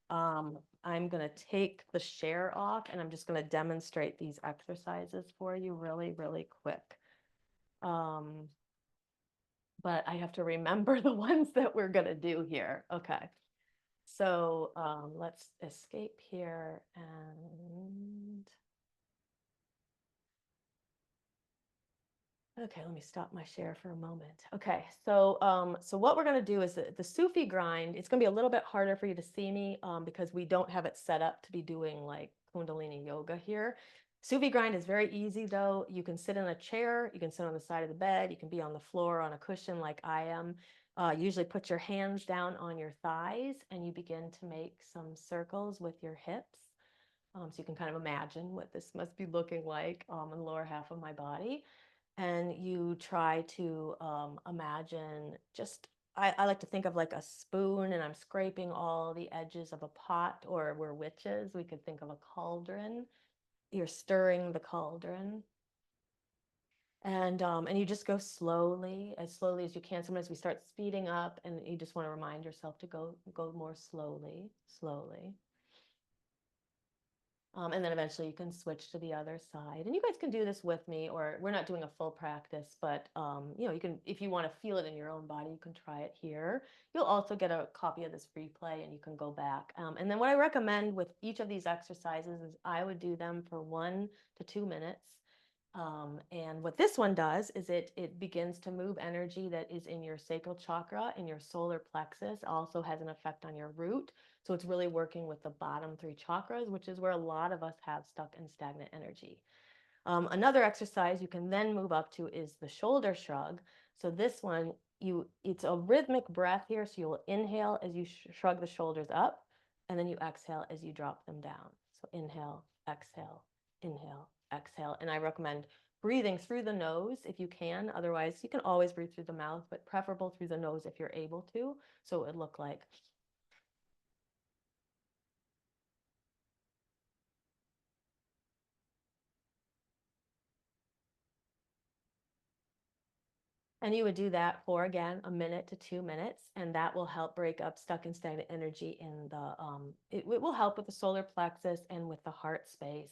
I'm going to take the share off, and I'm just going to demonstrate these exercises for you really, really quick. But I have to remember the ones that we're going to do here. Okay. So let's escape here and okay, let me stop my share for a moment. Okay, so what we're going to do is the Sufi grind. It's going to be a little bit harder for you to see me because we don't have it set up to be doing like Kundalini yoga here. Sufi grind is very easy though. You can sit in a chair, you can sit on the side of the bed, you can be on the floor on a cushion like I am. Usually put your hands down on your thighs and you begin to make some circles with your hips. So you can kind of imagine what this must be looking like in the lower half of my body. And you try to imagine just, I like to think of like a spoon, and I'm scraping all the edges of a pot, or we're witches, we could think of a cauldron. You're stirring the cauldron. And you just go slowly as you can. Sometimes we start speeding up, and you just want to remind yourself to go more slowly, slowly. And then eventually you can switch to the other side. And you guys can do this with me, or we're not doing a full practice, but you know, you can, if you want to feel it in your own body, you can try it here. You'll also get a copy of this replay and you can go back. And then what I recommend with each of these exercises is I would do them for 1 to 2 minutes. And what this one does is it begins to move energy that is in your sacral chakra, in your solar plexus, also has an effect on your root. So it's really working with the bottom three chakras, which is where a lot of us have stuck and stagnant energy. Another exercise you can then move up to is the shoulder shrug. So this one, it's a rhythmic breath here. So you'll inhale as you shrug the shoulders up, and then you exhale as you drop them down. So inhale, exhale, exhale. And I recommend breathing through the nose if you can. Otherwise, you can always breathe through the mouth, but preferable through the nose if you're able to. So it would look like. And you would do that for, again, a minute to 2 minutes, and that will help break up stuck and stagnant energy in the, it will help with the solar plexus and with the heart space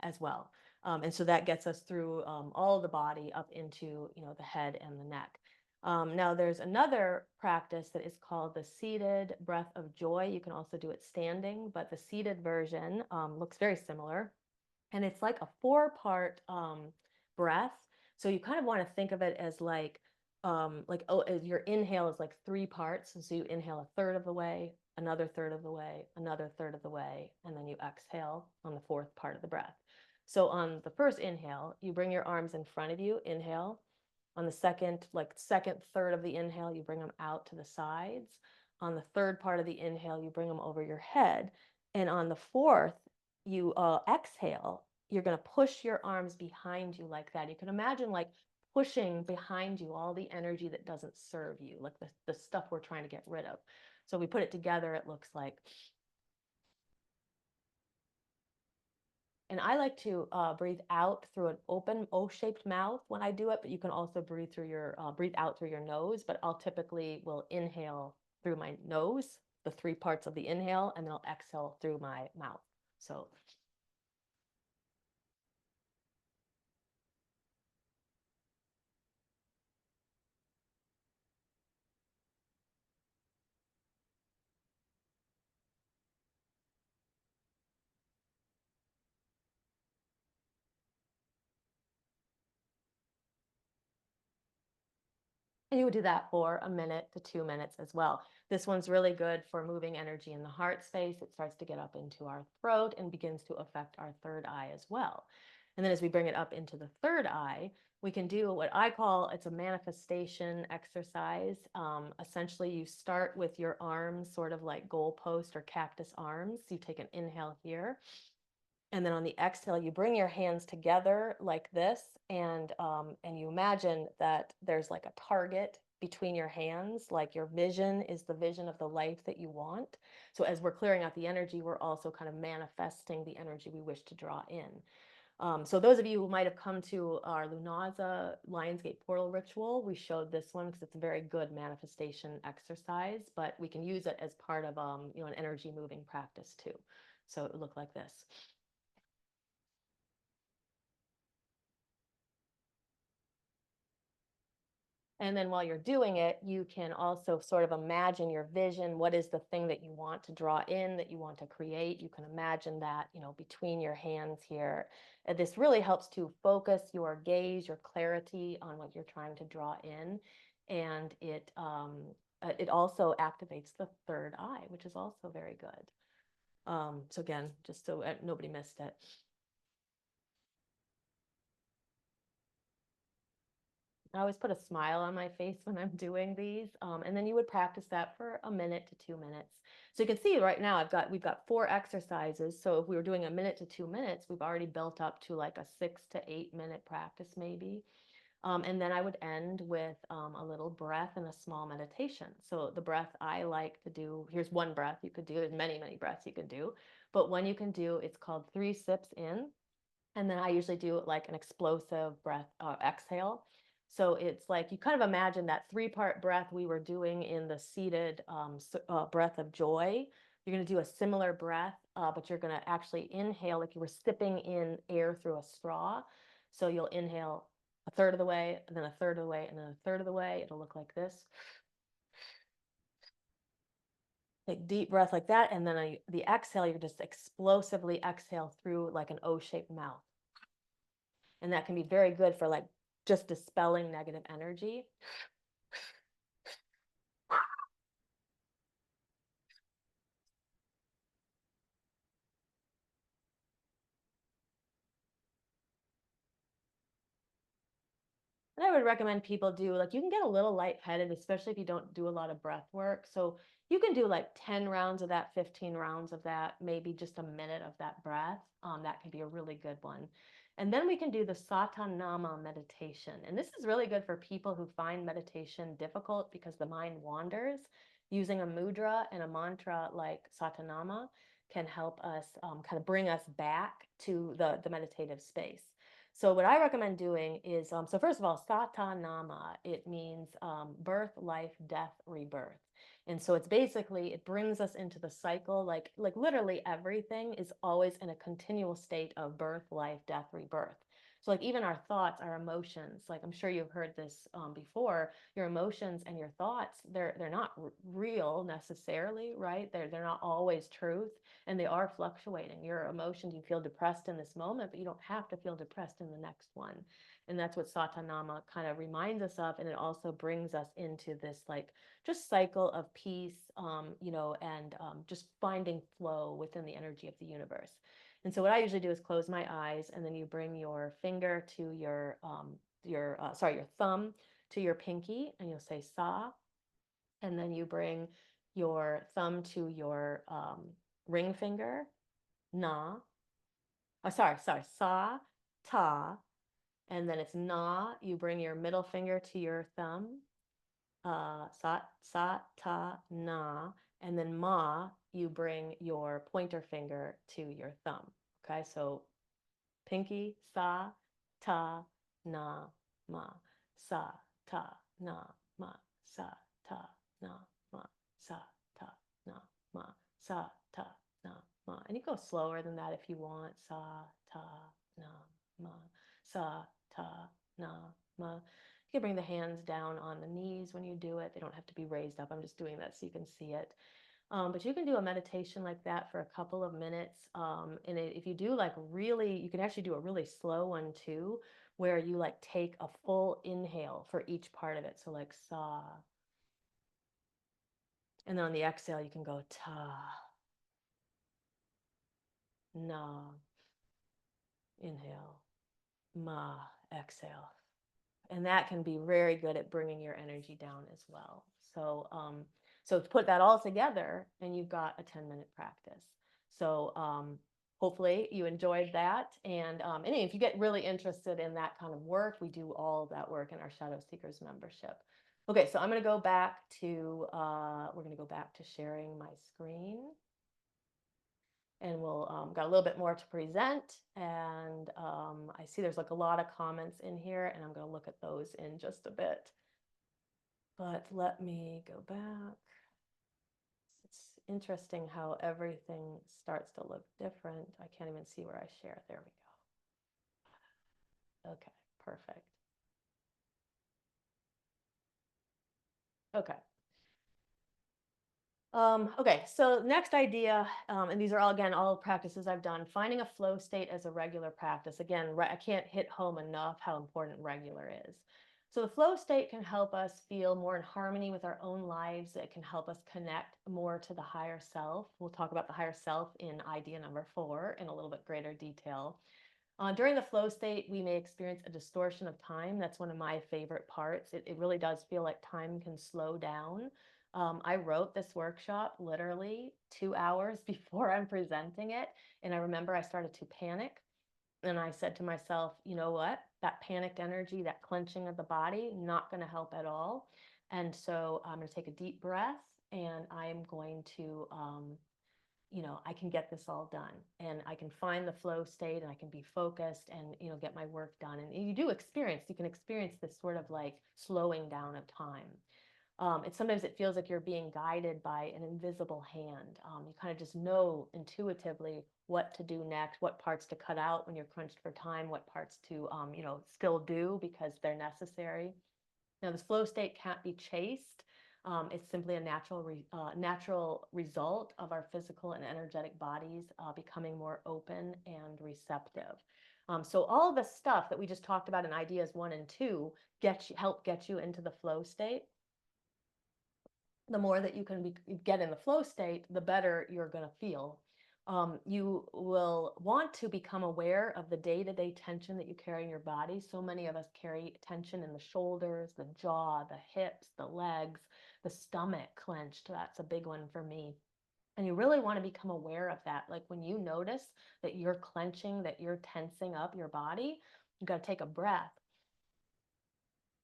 as well. And so that gets us through all of the body up into, the head and the neck. Now there's another practice that is called the seated breath of joy. You can also do it standing, but the seated version looks very similar. And it's like a 4-part breath. So you kind of want to think of it as your inhale is like 3 parts. And so you inhale a third of the way, another third of the way, another third of the way, and then you exhale on the 4th part of the breath. So on the first inhale, you bring your arms in front of you, inhale. On the second third of the inhale, you bring them out to the sides. On the 3rd part of the inhale, you bring them over your head. And on the 4th, you exhale, you're going to push your arms behind you like that. You can imagine like pushing behind you all the energy that doesn't serve you, like the stuff we're trying to get rid of. So we put it together, it looks like. And I like to breathe out through an open O-shaped mouth when I do it, but you can also breathe out through your nose. But I'll typically will inhale through my nose, the 3 parts of the inhale, and then I'll exhale through my mouth. So and you would do that for a minute to 2 minutes as well. This one's really good for moving energy in the heart space. It starts to get up into our throat and begins to affect our third eye as well. And then as we bring it up into the third eye, we can do what I call, it's a manifestation exercise. Essentially, you start with your arms sort of like goalpost or cactus arms. You take an inhale here. And then on the exhale, you bring your hands together like this, and you imagine that there's like a target between your hands, like your vision is the vision of the life that you want. So as we're clearing out the energy, we're also kind of manifesting the energy we wish to draw in. So those of you who might have come to our Lunaza Lionsgate portal ritual, we showed this one because it's a very good manifestation exercise, but we can use it as part of an energy moving practice too. So it would look like this. And then while you're doing it, you can also sort of imagine your vision. What is the thing that you want to draw in, that you want to create? You can imagine that, between your hands here. This really helps to focus your gaze, your clarity on what you're trying to draw in. And it also activates the third eye, which is also very good. So again, just so nobody missed it. I always put a smile on my face when I'm doing these. And then you would practice that for a minute to 2 minutes. So you can see right now we've got 4 exercises. So if we were doing a minute to 2 minutes, we've already built up to like a 6 to 8 minute practice maybe. And then I would end with a little breath and a small meditation. So the breath I like to do, here's one breath you could do. There's many, many breaths you could do. But one you can do, it's called 3 sips in. And then I usually do like an explosive breath exhale. So it's like you kind of imagine that 3-part breath we were doing in the seated breath of joy. You're going to do a similar breath, but you're going to actually inhale like you were sipping in air through a straw. So you'll inhale a third of the way, and then a third of the way, and then a third of the way. It'll look like this. Take deep breath like that, and then the exhale, you just explosively exhale through like an O-shaped mouth. And that can be very good for like just dispelling negative energy. And I would recommend people do like, you can get a little lightheaded, especially if you don't do a lot of breath work. So you can do like 10 rounds of that, 15 rounds of that, maybe just a minute of that breath. That can be a really good one. And then we can do the Satanama meditation. And this is really good for people who find meditation difficult because the mind wanders. Using a mudra and a mantra like Satanama can help us kind of bring us back to the meditative space. So what I recommend doing is, so first of all, Satanama, it means birth, life, death, rebirth. And so it's basically, it brings us into the cycle, like literally everything is always in a continual state of birth, life, death, rebirth. So like even our thoughts, our emotions, like I'm sure you've heard this before, your emotions and your thoughts, they're not real necessarily, right? They're not always truth, and they are fluctuating. Your emotions, you feel depressed in this moment, but you don't have to feel depressed in the next one. And that's what Satanama kind of reminds us of. And it also brings us into this like just cycle of peace, and just finding flow within the energy of the universe. And so what I usually do is close my eyes, and then you bring your finger to your thumb to your pinky, and you'll say sa, and then you bring your thumb to your ring finger, na. Oh, sorry, sa, ta, and then it's na. You bring your middle finger to your thumb, sa, ta, na, and then ma. You bring your pointer finger to your thumb. Okay, so pinky, sa, ta, na, ma, sa, ta, na, ma, sa, ta, na, ma, sa, ta, na, ma, sa, ta, na, ma. And you go slower than that if you want. Sa, ta, na, ma, sa, ta, na, ma. You can bring the hands down on the knees when you do it. They don't have to be raised up. I'm just doing that so you can see it. But you can do a meditation like that for a couple of minutes. And if you do like really, you can actually do a really slow one too, where you like take a full inhale for each part of it. So like sa. And then on the exhale, you can go ta, na, inhale, ma, exhale. And that can be very good at bringing your energy down as well. So to put that all together, and you've got a 10-minute practice. So hopefully you enjoyed that. And if you get really interested in that kind of work, we do all of that work in our Shadow Seekers membership. Okay, so I'm going to go back to, we're going to go back to sharing my screen. And we'll got a little bit more to present. And I see there's like a lot of comments in here, and I'm going to look at those in just a bit. But let me go back. It's interesting how everything starts to look different. I can't even see where I share. There we go. Okay, perfect. Okay. Okay, so next idea, and these are all, again, all practices I've done, finding a flow state as a regular practice. Again, I can't hit home enough how important regular is. So the flow state can help us feel more in harmony with our own lives. It can help us connect more to the higher self. We'll talk about the higher self in idea number 4 in a little bit greater detail. During the flow state, we may experience a distortion of time. That's one of my favorite parts. It really does feel like time can slow down. I wrote this workshop literally 2 hours before I'm presenting it. And I remember I started to panic. And I said to myself, you know what? That panicked energy, that clenching of the body, not going to help at all. And so I'm going to take a deep breath, and I'm going to I can get this all done, and I can find the flow state, and I can be focused and, get my work done. And you can experience this sort of like slowing down of time. Sometimes it feels like you're being guided by an invisible hand. You kind of just know intuitively what to do next, what parts to cut out when you're crunched for time, what parts to, still do because they're necessary. Now, this flow state can't be chased. It's simply a natural result of our physical and energetic bodies becoming more open and receptive. So all the stuff that we just talked about in ideas 1 and 2 help get you into the flow state. The more that you can get in the flow state, the better you're going to feel. You will want to become aware of the day-to-day tension that you carry in your body. So many of us carry tension in the shoulders, the jaw, the hips, the legs, the stomach clenched. That's a big one for me. And you really want to become aware of that. Like when you notice that you're clenching, that you're tensing up your body, you got to take a breath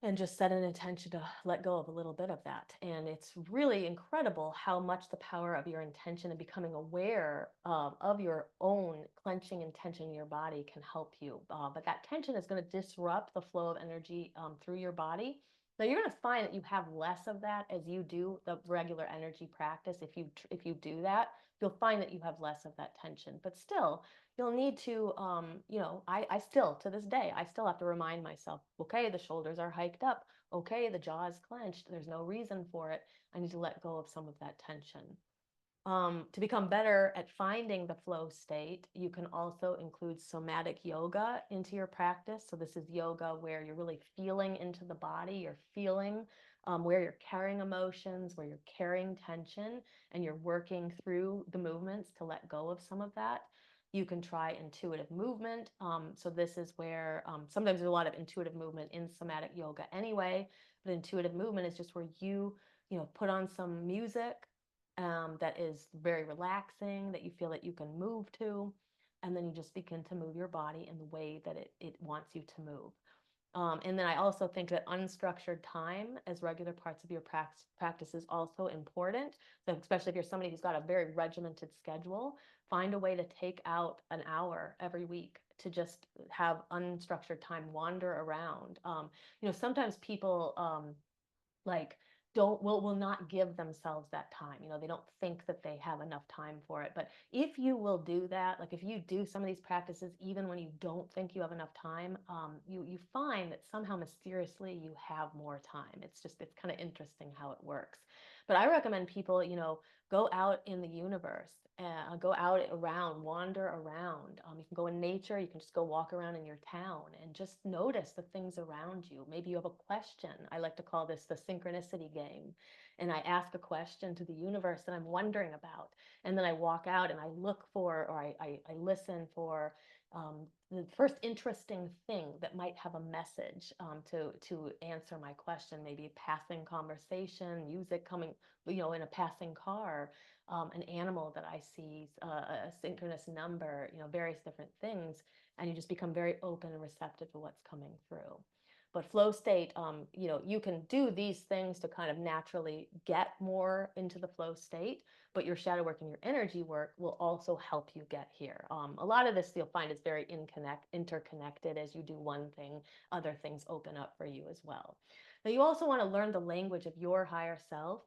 and just set an intention to let go of a little bit of that. And it's really incredible how much the power of your intention and becoming aware of your own clenching and tension in your body can help you. But that tension is going to disrupt the flow of energy through your body. Now you're going to find that you have less of that as you do the regular energy practice. If you do that, you'll find that you have less of that tension. But still, you'll need to, I still, to this day, I still have to remind myself, okay, the shoulders are hiked up. Okay, the jaw is clenched. There's no reason for it. I need to let go of some of that tension. To become better at finding the flow state, you can also include somatic yoga into your practice. So this is yoga where you're really feeling into the body, you're feeling where you're carrying emotions, where you're carrying tension, and you're working through the movements to let go of some of that. You can try intuitive movement. So this is where sometimes there's a lot of intuitive movement in somatic yoga anyway, but intuitive movement is just where you put on some music that is very relaxing, that you feel that you can move to, and then you just begin to move your body in the way that it wants you to move. And then I also think that unstructured time as regular parts of your practice is also important. So especially if you're somebody who's got a very regimented schedule, find a way to take out an hour every week to just have unstructured time wander around. Sometimes people like will not give themselves that time. They don't think that they have enough time for it. But if you will do that, like if you do some of these practices even when you don't think you have enough time, you find that somehow mysteriously you have more time. It's kind of interesting how it works. But I recommend people go out in the universe, go out around, wander around. You can go in nature, you can just go walk around in your town and just notice the things around you. Maybe you have a question. I like to call this the synchronicity game. And I ask a question to the universe that I'm wondering about. And then I walk out and I look for, or I listen for the first interesting thing that might have a message to answer my question. Maybe a passing conversation, music coming, in a passing car, an animal that I see, a synchronous number, various different things, and you just become very open and receptive to what's coming through. But flow state, you can do these things to kind of naturally get more into the flow state, but your shadow work and your energy work will also help you get here. A lot of this you'll find is very interconnected. As you do one thing, other things open up for you as well. Now, you also want to learn the language of your higher self.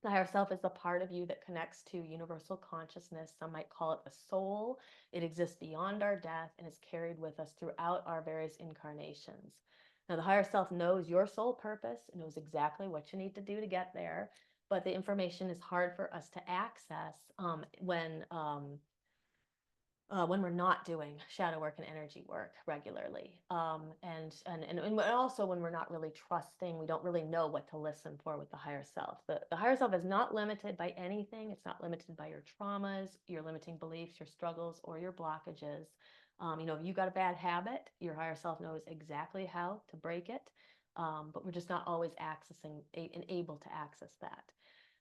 The higher self is the part of you that connects to universal consciousness. Some might call it the soul. It exists beyond our death and is carried with us throughout our various incarnations. Now, the higher self knows your soul purpose, knows exactly what you need to do to get there, but the information is hard for us to access when we're not doing shadow work and energy work regularly. And also when we're not really trusting, we don't really know what to listen for with the higher self. The higher self is not limited by anything. It's not limited by your traumas, your limiting beliefs, your struggles, or your blockages. If you got a bad habit, your higher self knows exactly how to break it. But we're just not always accessing and able to access that.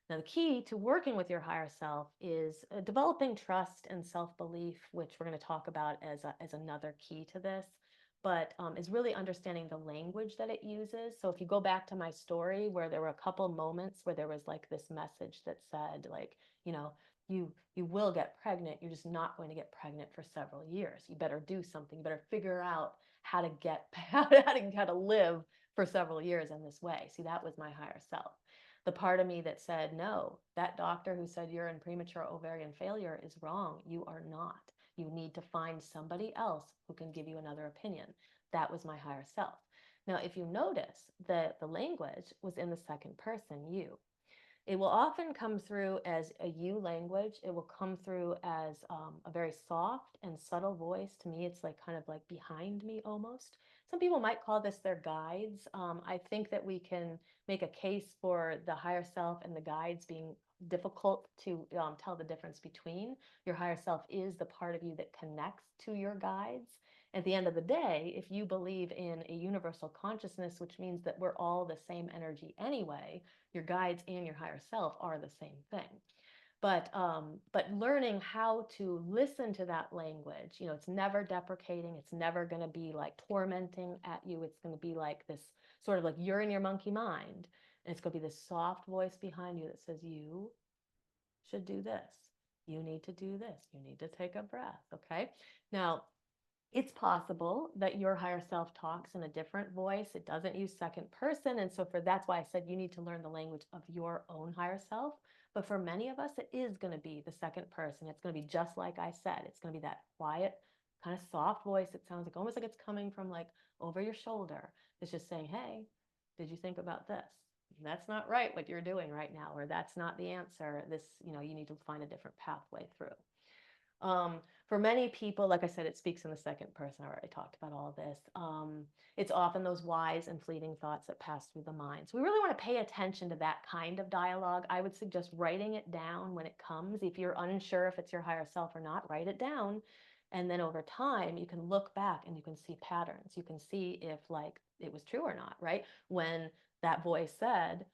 Now, the key to working with your higher self is developing trust and self-belief, which we're going to talk about as another key to this, but is really understanding the language that it uses. So if you go back to my story where there were a couple moments where there was like this message that said, like, you will get pregnant. You're just not going to get pregnant for several years. You better do something. You better figure out how to how to live for several years in this way. See, that was my higher self. The part of me that said, no, that doctor who said you're in premature ovarian failure is wrong. You are not. You need to find somebody else who can give you another opinion. That was my higher self. Now, if you notice that the language was in the second person, you. It will often come through as a you language. It will come through as a very soft and subtle voice. To me, it's like kind of like behind me almost. Some people might call this their guides. I think that we can make a case for the higher self and the guides being difficult to tell the difference between. Your higher self is the part of you that connects to your guides. At the end of the day, if you believe in a universal consciousness, which means that we're all the same energy anyway, your guides and your higher self are the same thing. But learning how to listen to that language, it's never deprecating. It's never going to be like tormenting at you. It's going to be like this sort of like you're in your monkey mind, and it's going to be this soft voice behind you that says you should do this. You need to do this. You need to take a breath. Okay. Now, it's possible that your higher self talks in a different voice. It doesn't use second person. And so that's why I said you need to learn the language of your own higher self. But for many of us, it is going to be the second person. It's going to be just like I said. It's going to be that quiet, kind of soft voice. It sounds like almost like it's coming from like over your shoulder. It's just saying, hey, did you think about this? That's not right what you're doing right now, or that's not the answer. You need to find a different pathway through. For many people, like I said, it speaks in the second person. I already talked about all of this. It's often those wise and fleeting thoughts that pass through the mind. So we really want to pay attention to that kind of dialogue. I would suggest writing it down when it comes. If you're unsure if it's your higher self or not, write it down. And then over time, you can look back and you can see patterns. You can see if like it was true or not, right? When that voice said,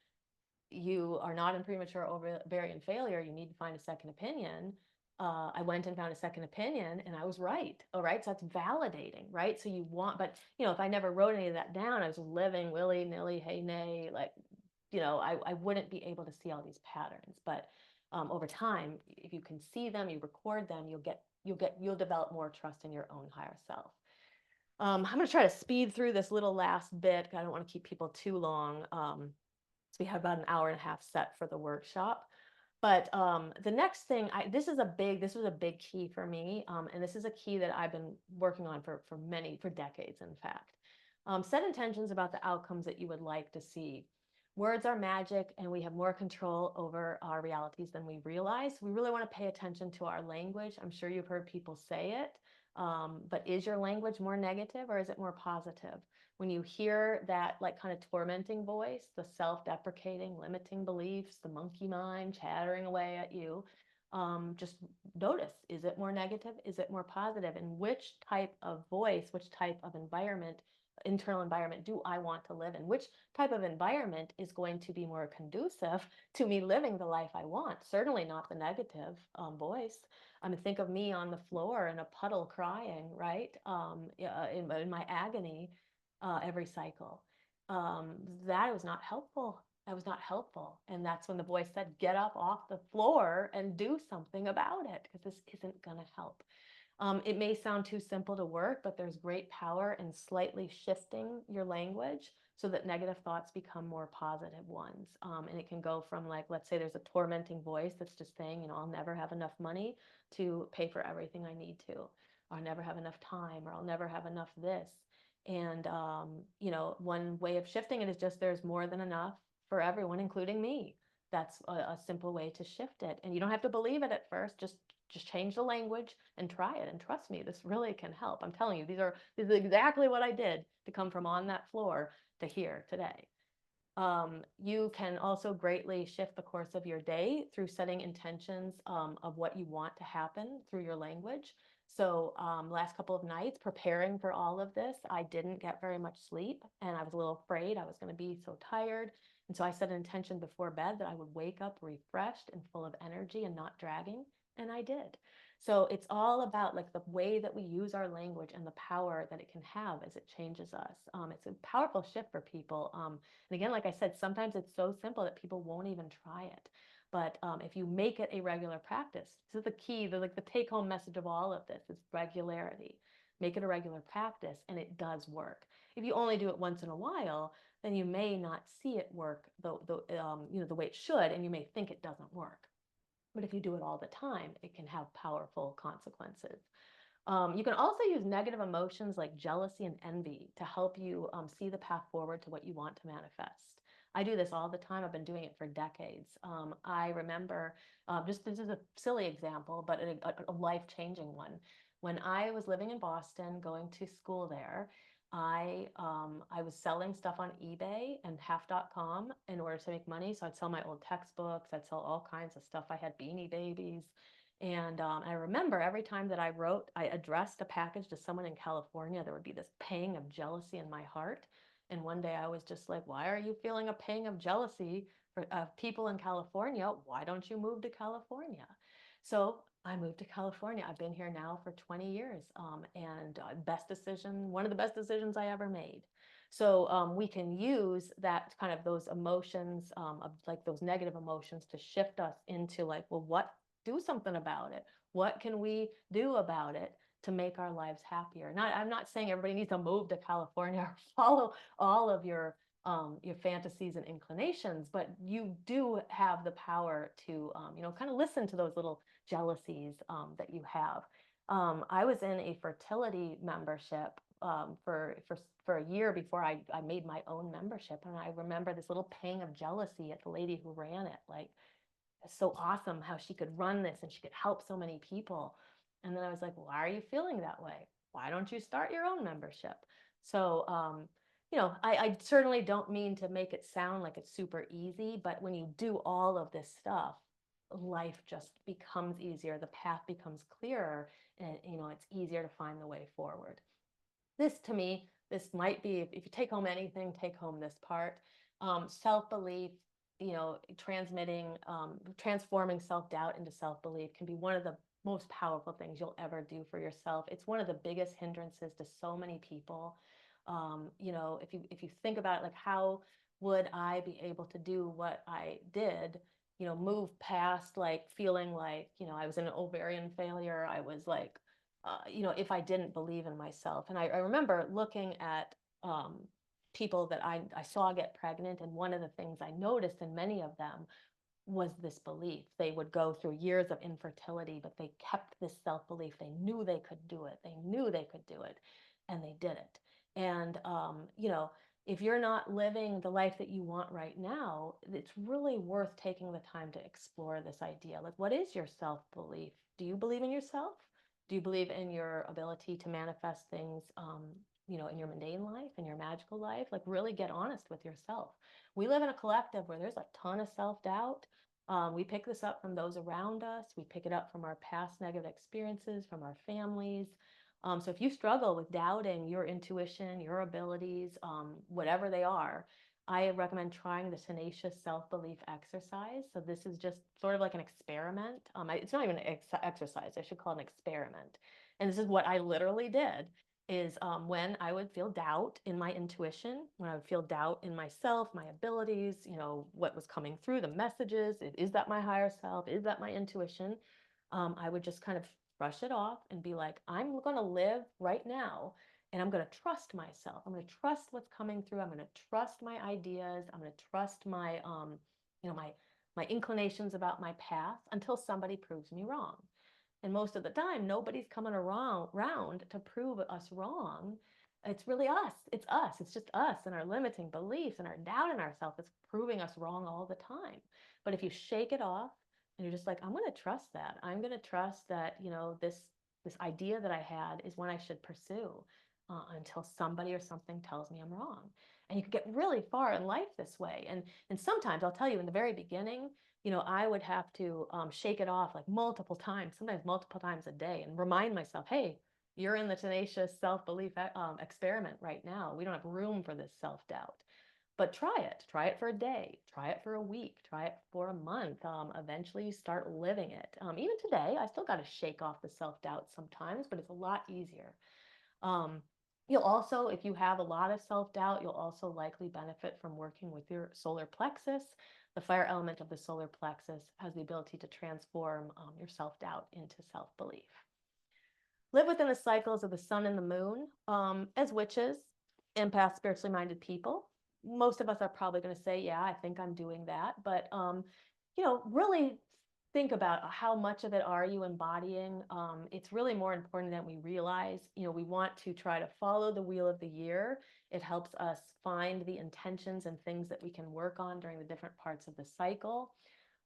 you are not in premature ovarian failure, you need to find a second opinion. I went and found a second opinion and I was right. All right. So that's validating, right? So but if I never wrote any of that down, I was living willy nilly, hey, nay, like, I wouldn't be able to see all these patterns. But over time, if you can see them, you record them, you'll develop more trust in your own higher self. I'm going to try to speed through this little last bit. I don't want to keep people too long. So we have about an hour and a half set for the workshop. But the next thing, this was a big key for me, and this is a key that I've been working on for decades, in fact. Set intentions about the outcomes that you would like to see. Words are magic, and we have more control over our realities than we realize. We really want to pay attention to our language. I'm sure you've heard people say it, but is your language more negative or is it more positive? When you hear that like kind of tormenting voice, the self-deprecating, limiting beliefs, the monkey mind chattering away at you, just notice, is it more negative? Is it more positive? And which type of voice, which type of internal environment do I want to live in? Which type of environment is going to be more conducive to me living the life I want? Certainly not the negative voice. I mean, think of me on the floor in a puddle crying, right? In my agony every cycle. That was not helpful. That was not helpful. And that's when the voice said, get up off the floor and do something about it, because this isn't going to help. It may sound too simple to work, but there's great power in slightly shifting your language so that negative thoughts become more positive ones. And it can go from like, let's say there's a tormenting voice that's just saying, I'll never have enough money to pay for everything I need to, or I'll never have enough time, or I'll never have enough this. And, one way of shifting it is just there's more than enough for everyone, including me. That's a simple way to shift it. And you don't have to believe it at first. Just change the language and try it. And trust me, this really can help. I'm telling you, this is exactly what I did to come from on that floor to here today. You can also greatly shift the course of your day through setting intentions of what you want to happen through your language. So last couple of nights preparing for all of this, I didn't get very much sleep and I was a little afraid I was going to be so tired. And so I set an intention before bed that I would wake up refreshed and full of energy and not dragging. And I did. So it's all about like the way that we use our language and the power that it can have as it changes us. It's a powerful shift for people. And again, like I said, sometimes it's so simple that people won't even try it. But if you make it a regular practice, this is the key, the take-home message of all of this is regularity. Make it a regular practice, and it does work. If you only do it once in a while, then you may not see it work the way it should, and you may think it doesn't work. But if you do it all the time, it can have powerful consequences. You can also use negative emotions like jealousy and envy to help you see the path forward to what you want to manifest. I do this all the time. I've been doing it for decades. I remember, just this is a silly example, but a life-changing one. When I was living in Boston, going to school there, I was selling stuff on eBay and half.com in order to make money. So I'd sell my old textbooks, I'd sell all kinds of stuff. I had Beanie Babies. And I remember every time that I addressed a package to someone in California, there would be this pang of jealousy in my heart. And one day I was just like, why are you feeling a pang of jealousy for people in California? Why don't you move to California? So I moved to California. I've been here now for 20 years, and one of the best decisions I ever made. So we can use that kind of those emotions, of like those negative emotions, to shift us into like, well, do something about it. What can we do about it to make our lives happier? I'm not saying everybody needs to move to California or follow all of your fantasies and inclinations, but you do have the power to, kind of listen to those little jealousies that you have. I was in a fertility membership for a year before I made my own membership, and I remember this little pang of jealousy at the lady who ran it. Like, it's so awesome how she could run this and she could help so many people. And then I was like, why are you feeling that way? Why don't you start your own membership? So, I certainly don't mean to make it sound like it's super easy, but when you do all of this stuff, life just becomes easier. The path becomes clearer, and, it's easier to find the way forward. This, to me, this might be, if you take home anything, take home this part. Self-belief, transforming self-doubt into self-belief can be one of the most powerful things you'll ever do for yourself. It's one of the biggest hindrances to so many people. If you think about it, like, how would I be able to do what I did, move past like feeling like, I was in an ovarian failure. I was like, if I didn't believe in myself. And I remember looking at people that I saw get pregnant, and one of the things I noticed in many of them was this belief. They would go through years of infertility, but they kept this self-belief. They knew they could do it. They knew they could do it, and they did it. And if you're not living the life that you want right now, it's really worth taking the time to explore this idea. Like, what is your self-belief? Do you believe in yourself? Do you believe in your ability to manifest things, in your mundane life, in your magical life? Like, really get honest with yourself. We live in a collective where there's a ton of self-doubt. We pick this up from those around us. We pick it up from our past negative experiences, from our families. So if you struggle with doubting your intuition, your abilities, whatever they are, I recommend trying the tenacious self-belief exercise. So this is just sort of like an experiment. It's not even an exercise. I should call it an experiment. And this is what I literally did, is when I would feel doubt in my intuition, when I would feel doubt in myself, my abilities, what was coming through, the messages, is that my higher self? Is that my intuition? I would just kind of brush it off and be like, I'm going to live right now, and I'm going to trust myself. I'm going to trust what's coming through. I'm going to trust my ideas. I'm going to trust my inclinations about my path until somebody proves me wrong. And most of the time, nobody's coming around to prove us wrong. It's really us. It's us. It's just us and our limiting beliefs and our doubt in ourselves that's proving us wrong all the time. But if you shake it off and you're just like, I'm going to trust that. I'm going to trust that, this idea that I had is one I should pursue, until somebody or something tells me I'm wrong. And you can get really far in life this way. And sometimes, I'll tell you, in the very beginning, I would have to shake it off like multiple times, sometimes multiple times a day, and remind myself, hey, you're in the tenacious self-belief experiment right now. We don't have room for this self-doubt. But try it. Try it for a day. Try it for a week. Try it for a month. Eventually, you start living it. Even today, I still got to shake off the self-doubt sometimes, but it's a lot easier. You'll also, if you have a lot of self-doubt, you'll also likely benefit from working with your solar plexus. The fire element of the solar plexus has the ability to transform your self-doubt into self-belief. Live within the cycles of the sun and the moon. As witches, empath, spiritually minded people, most of us are probably going to say, yeah, I think I'm doing that. But, really think about how much of it are you embodying. It's really more important than we realize. We want to try to follow the wheel of the year. It helps us find the intentions and things that we can work on during the different parts of the cycle.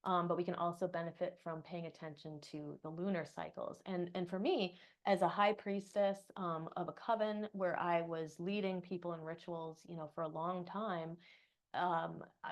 But we can also benefit from paying attention to the lunar cycles. And for me, as a high priestess of a coven where I was leading people in rituals, for a long time,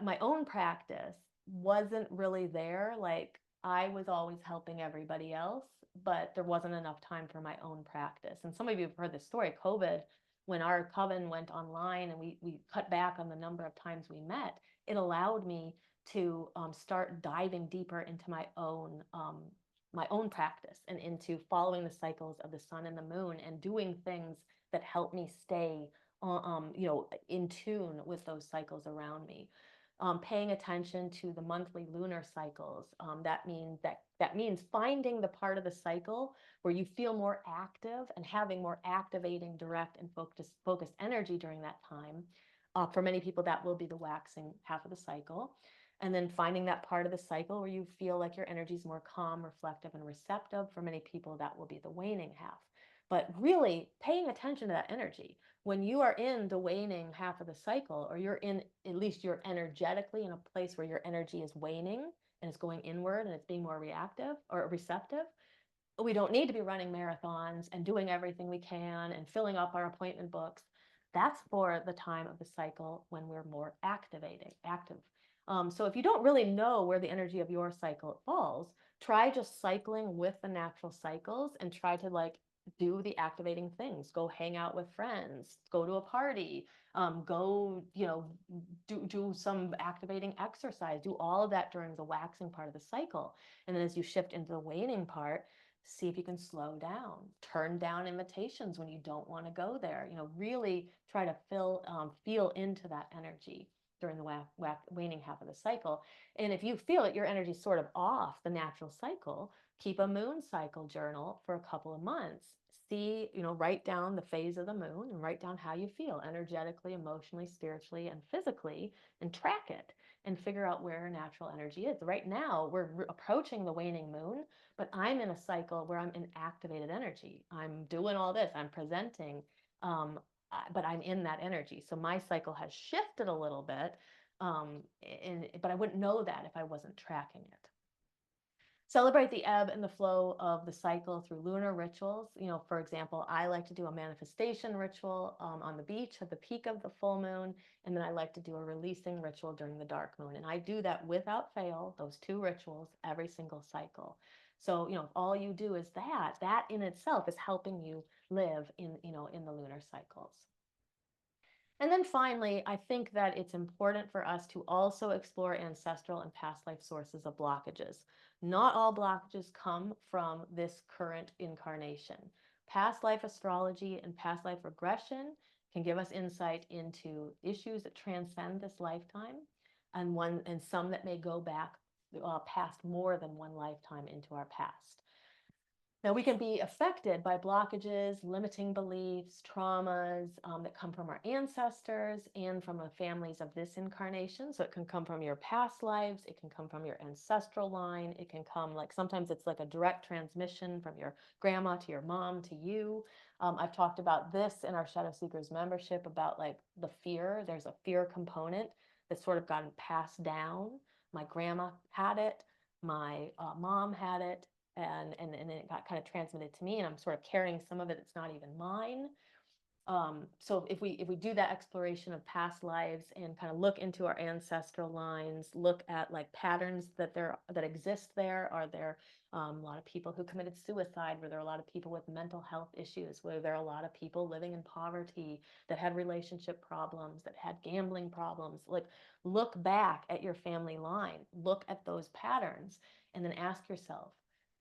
my own practice wasn't really there. Like I was always helping everybody else, but there wasn't enough time for my own practice. And some of you have heard this story, COVID, when our coven went online and we cut back on the number of times we met, it allowed me to start diving deeper into my own practice and into following the cycles of the sun and the moon and doing things that help me stay in tune with those cycles around me. Paying attention to the monthly lunar cycles. That means finding the part of the cycle where you feel more active and having more activating, direct, and focused energy during that time. For many people, that will be the waxing half of the cycle. And then finding that part of the cycle where you feel like your energy is more calm, reflective, and receptive. For many people, that will be the waning half. But really paying attention to that energy when you are in the waning half of the cycle, or at least you're energetically in a place where your energy is waning and it's going inward and it's being more reactive or receptive, we don't need to be running marathons and doing everything we can and filling up our appointment books. That's for the time of the cycle when we're more active. So if you don't really know where the energy of your cycle falls, try just cycling with the natural cycles and try to do the activating things. Go hang out with friends, go to a party, go, do some activating exercise, do all of that during the waxing part of the cycle. And then as you shift into the waning part, see if you can slow down, turn down invitations when you don't want to go there. Really try to feel into that energy during the waning half of the cycle. And if you feel that your energy is sort of off the natural cycle, keep a moon cycle journal for a couple of months. See, write down the phase of the moon and write down how you feel energetically, emotionally, spiritually, and physically, and track it and figure out where natural energy is. Right now, we're approaching the waning moon, but I'm in a cycle where I'm in activated energy. I'm doing all this, I'm presenting, but I'm in that energy. So my cycle has shifted a little bit, but I wouldn't know that if I wasn't tracking it. Celebrate the ebb and the flow of the cycle through lunar rituals. For example, I like to do a manifestation ritual on the beach at the peak of the full moon, and then I like to do a releasing ritual during the dark moon. And I do that without fail, those two rituals, every single cycle. So, if all you do is that in itself is helping you live in the lunar cycles. And then finally, I think that it's important for us to also explore ancestral and past life sources of blockages. Not all blockages come from this current incarnation. Past life astrology and past life regression can give us insight into issues that transcend this lifetime, and some that may go back past more than one lifetime into our past. Now, we can be affected by blockages, limiting beliefs, traumas that come from our ancestors and from the families of this incarnation. So it can come from your past lives. It can come from your ancestral line. It can come sometimes it's like a direct transmission from your grandma to your mom to you. I've talked about this in our Shadow Seekers membership about the fear. There's a fear component that's sort of gotten passed down. My grandma had it. My mom had it. And then it got kind of transmitted to me, and I'm sort of carrying some of it. It's not even mine. So if we do that exploration of past lives and kind of look into our ancestral lines, look at patterns that exist there. Are there a lot of people who committed suicide? Were there a lot of people with mental health issues? Were there a lot of people living in poverty that had relationship problems, that had gambling problems? Look back at your family line, look at those patterns, and then ask yourself,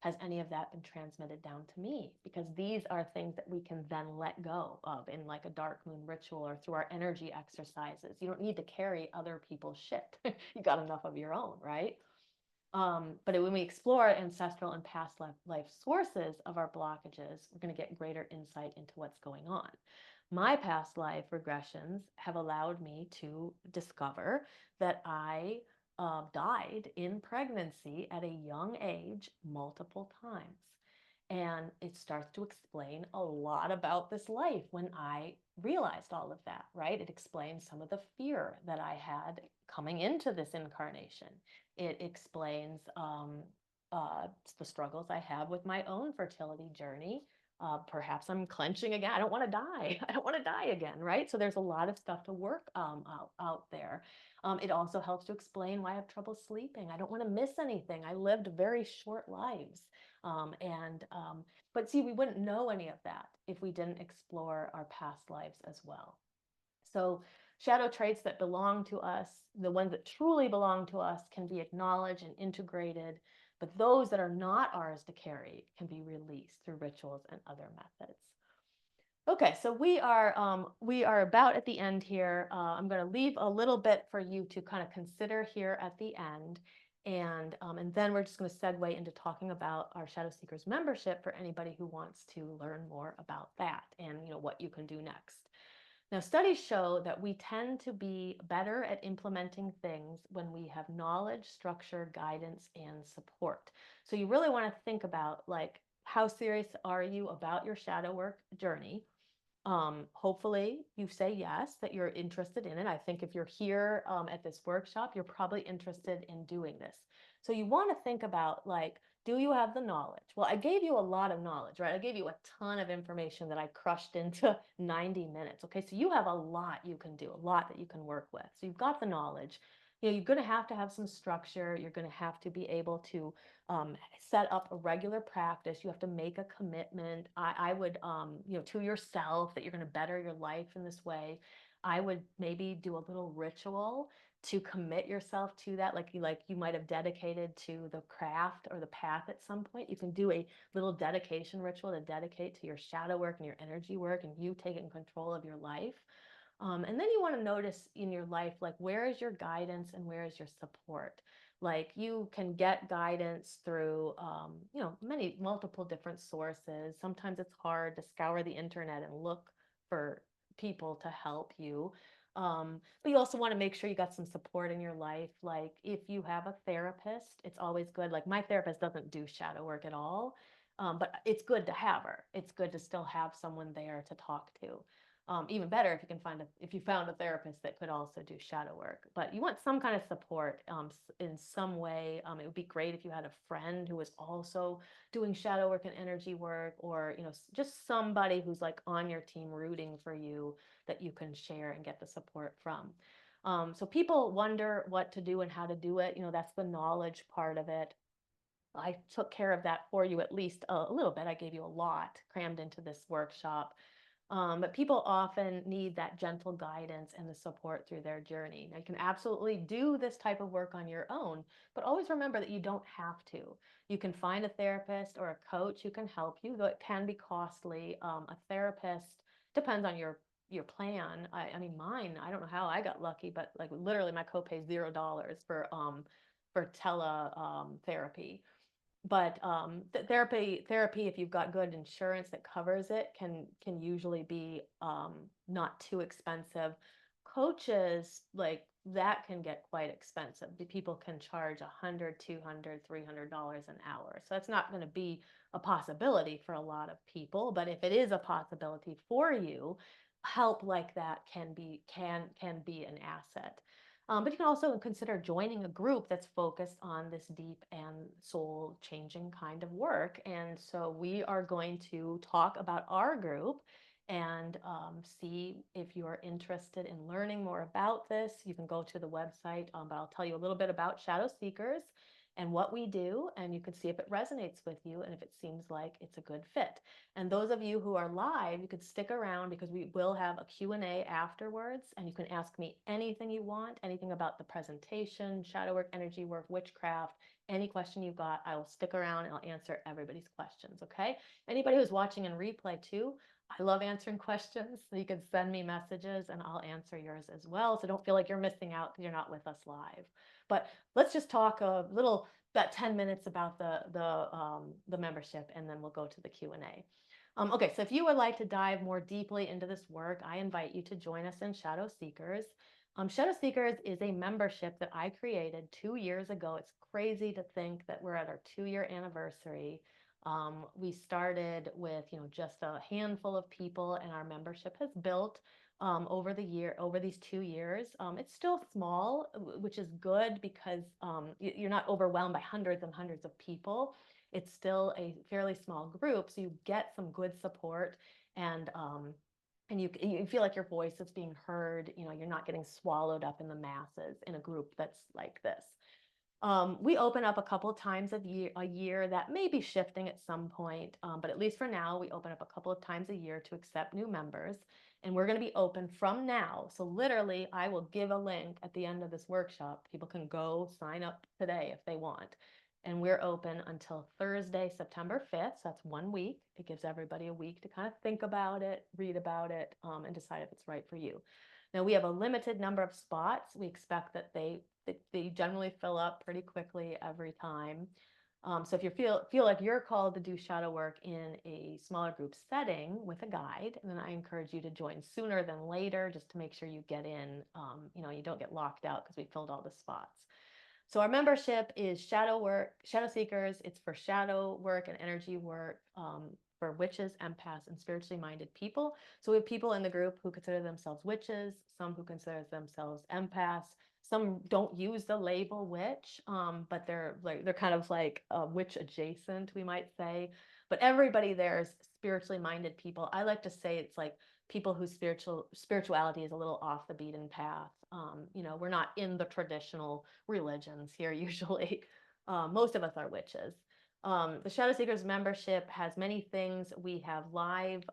has any of that been transmitted down to me? Because these are things that we can then let go of in a dark moon ritual or through our energy exercises. You don't need to carry other people's shit. You got enough of your own, right? But when we explore ancestral and past life sources of our blockages, we're going to get greater insight into what's going on. My past life regressions have allowed me to discover that I died in pregnancy at a young age multiple times. And it starts to explain a lot about this life when I realized all of that, right? It explains some of the fear that I had coming into this incarnation. It explains the struggles I have with my own fertility journey. Perhaps I'm clenching again. I don't want to die. I don't want to die again, right? So there's a lot of stuff to work out there. It also helps to explain why I have trouble sleeping. I don't want to miss anything. I lived very short lives. But see, we wouldn't know any of that if we didn't explore our past lives as well. So shadow traits that belong to us, the ones that truly belong to us, can be acknowledged and integrated, but those that are not ours to carry can be released through rituals and other methods. Okay, so we are about at the end here. I'm going to leave a little bit for you to kind of consider here at the end, and then we're just going to segue into talking about our Shadow Seekers membership for anybody who wants to learn more about that and what you can do next. Now, studies show that we tend to be better at implementing things when we have knowledge, structure, guidance, and support. So you really want to think about, like, how serious are you about your shadow work journey? Hopefully you say yes, that you're interested in it. I think if you're here at this workshop, you're probably interested in doing this. So you want to think about, like, do you have the knowledge? Well, I gave you a lot of knowledge, right? I gave you a ton of information that I crushed into 90 minutes. Okay, so you have a lot you can do, a lot that you can work with. So you've got the knowledge. You're going to have some structure. You're going to have to be able to set up a regular practice. You have to make a commitment. I would, to yourself, that you're going to better your life in this way. I would maybe do a little ritual to commit yourself to that, like you might have dedicated to the craft or the path at some point. You can do a little dedication ritual to dedicate to your shadow work and your energy work and you taking control of your life. And then you want to notice in your life, like, where is your guidance and where is your support? Like, you can get guidance through, multiple different sources. Sometimes it's hard to scour the internet and look for people to help you. But you also want to make sure you got some support in your life. Like, if you have a therapist, it's always good. Like, my therapist doesn't do shadow work at all, but it's good to have her. It's good to still have someone there to talk to. Even better if you found a therapist that could also do shadow work. But you want some kind of support in some way. It would be great if you had a friend who was also doing shadow work and energy work, or just somebody who's like on your team rooting for you that you can share and get the support from. So people wonder what to do and how to do it. That's the knowledge part of it. I took care of that for you, at least a little bit. I gave you a lot crammed into this workshop. But people often need that gentle guidance and the support through their journey. Now, you can absolutely do this type of work on your own, but always remember that you don't have to. You can find a therapist or a coach who can help you, though it can be costly. A therapist depends on your plan. I mean, mine, I don't know how I got lucky, but like literally my copay is $0 for therapy. But therapy, if you've got good insurance that covers it, can usually be not too expensive. Coaches, like, that can get quite expensive. The people can charge 100, 200, $300 an hour. So that's not going to be a possibility for a lot of people. But if it is a possibility for you, help like that can be an asset. But you can also consider joining a group that's focused on this deep and soul changing kind of work. And so we are going to talk about our group and see if you are interested in learning more about this. You can go to the website, but I'll tell you a little bit about Shadow Seekers and what we do, and you can see if it resonates with you and if it seems like it's a good fit. And those of you who are live, you could stick around because we will have a Q&A afterwards, and you can ask me anything you want, anything about the presentation, shadow work, energy work, witchcraft, any question you've got. I will stick around and I'll answer everybody's questions, okay? Anybody who's watching in replay too, I love answering questions. So you can send me messages and I'll answer yours as well. So don't feel like you're missing out because you're not with us live. But let's just talk a little, about 10 minutes about the membership, and then we'll go to the Q&A. Okay, so if you would like to dive more deeply into this work, I invite you to join us in Shadow Seekers. Shadow Seekers is a membership that I created 2 years ago. It's crazy to think that we're at our 2-year anniversary. We started with, just a handful of people, and our membership has built over these 2 years. It's still small, which is good because you're not overwhelmed by hundreds and hundreds of people. It's still a fairly small group, so you get some good support, and you feel like your voice is being heard. You're not getting swallowed up in the masses in a group that's like this. We open up a couple times a year. That may be shifting at some point, but at least for now, we open up a couple of times a year to accept new members. And we're going to be open from now. So literally, I will give a link at the end of this workshop. People can go sign up today if they want. And we're open until Thursday, September 5th. So that's 1 week. It gives everybody a week to kind of think about it, read about it, and decide if it's right for you. Now, we have a limited number of spots. We expect that they generally fill up pretty quickly every time. So if you feel like you're called to do shadow work in a smaller group setting with a guide, then I encourage you to join sooner than later, just to make sure you get in. You don't get locked out because we filled all the spots. So our membership is Shadow Seekers. It's for shadow work and energy work, for witches, empaths, and spiritually minded people. So we have people in the group who consider themselves witches, some who consider themselves empaths. Some don't use the label witch, but they're kind of like witch adjacent, we might say. But everybody there is spiritually minded people. I like to say it's like people whose spirituality is a little off the beaten path. We're not in the traditional religions here usually. Most of us are witches. The Shadow Seekers membership has many things. We have live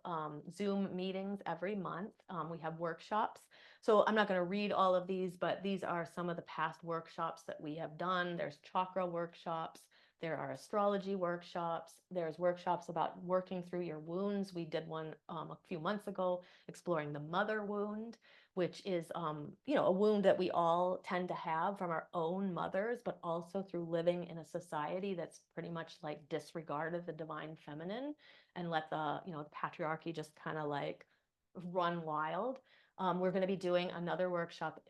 Zoom meetings every month. We have workshops. So I'm not going to read all of these, but these are some of the past workshops that we have done. There's chakra workshops. There are astrology workshops. There's workshops about working through your wounds. We did one a few months ago, exploring the mother wound, which is, a wound that we all tend to have from our own mothers, but also through living in a society that's pretty much like disregarded the divine feminine and let the patriarchy just kind of like run wild. We're going to be doing another workshop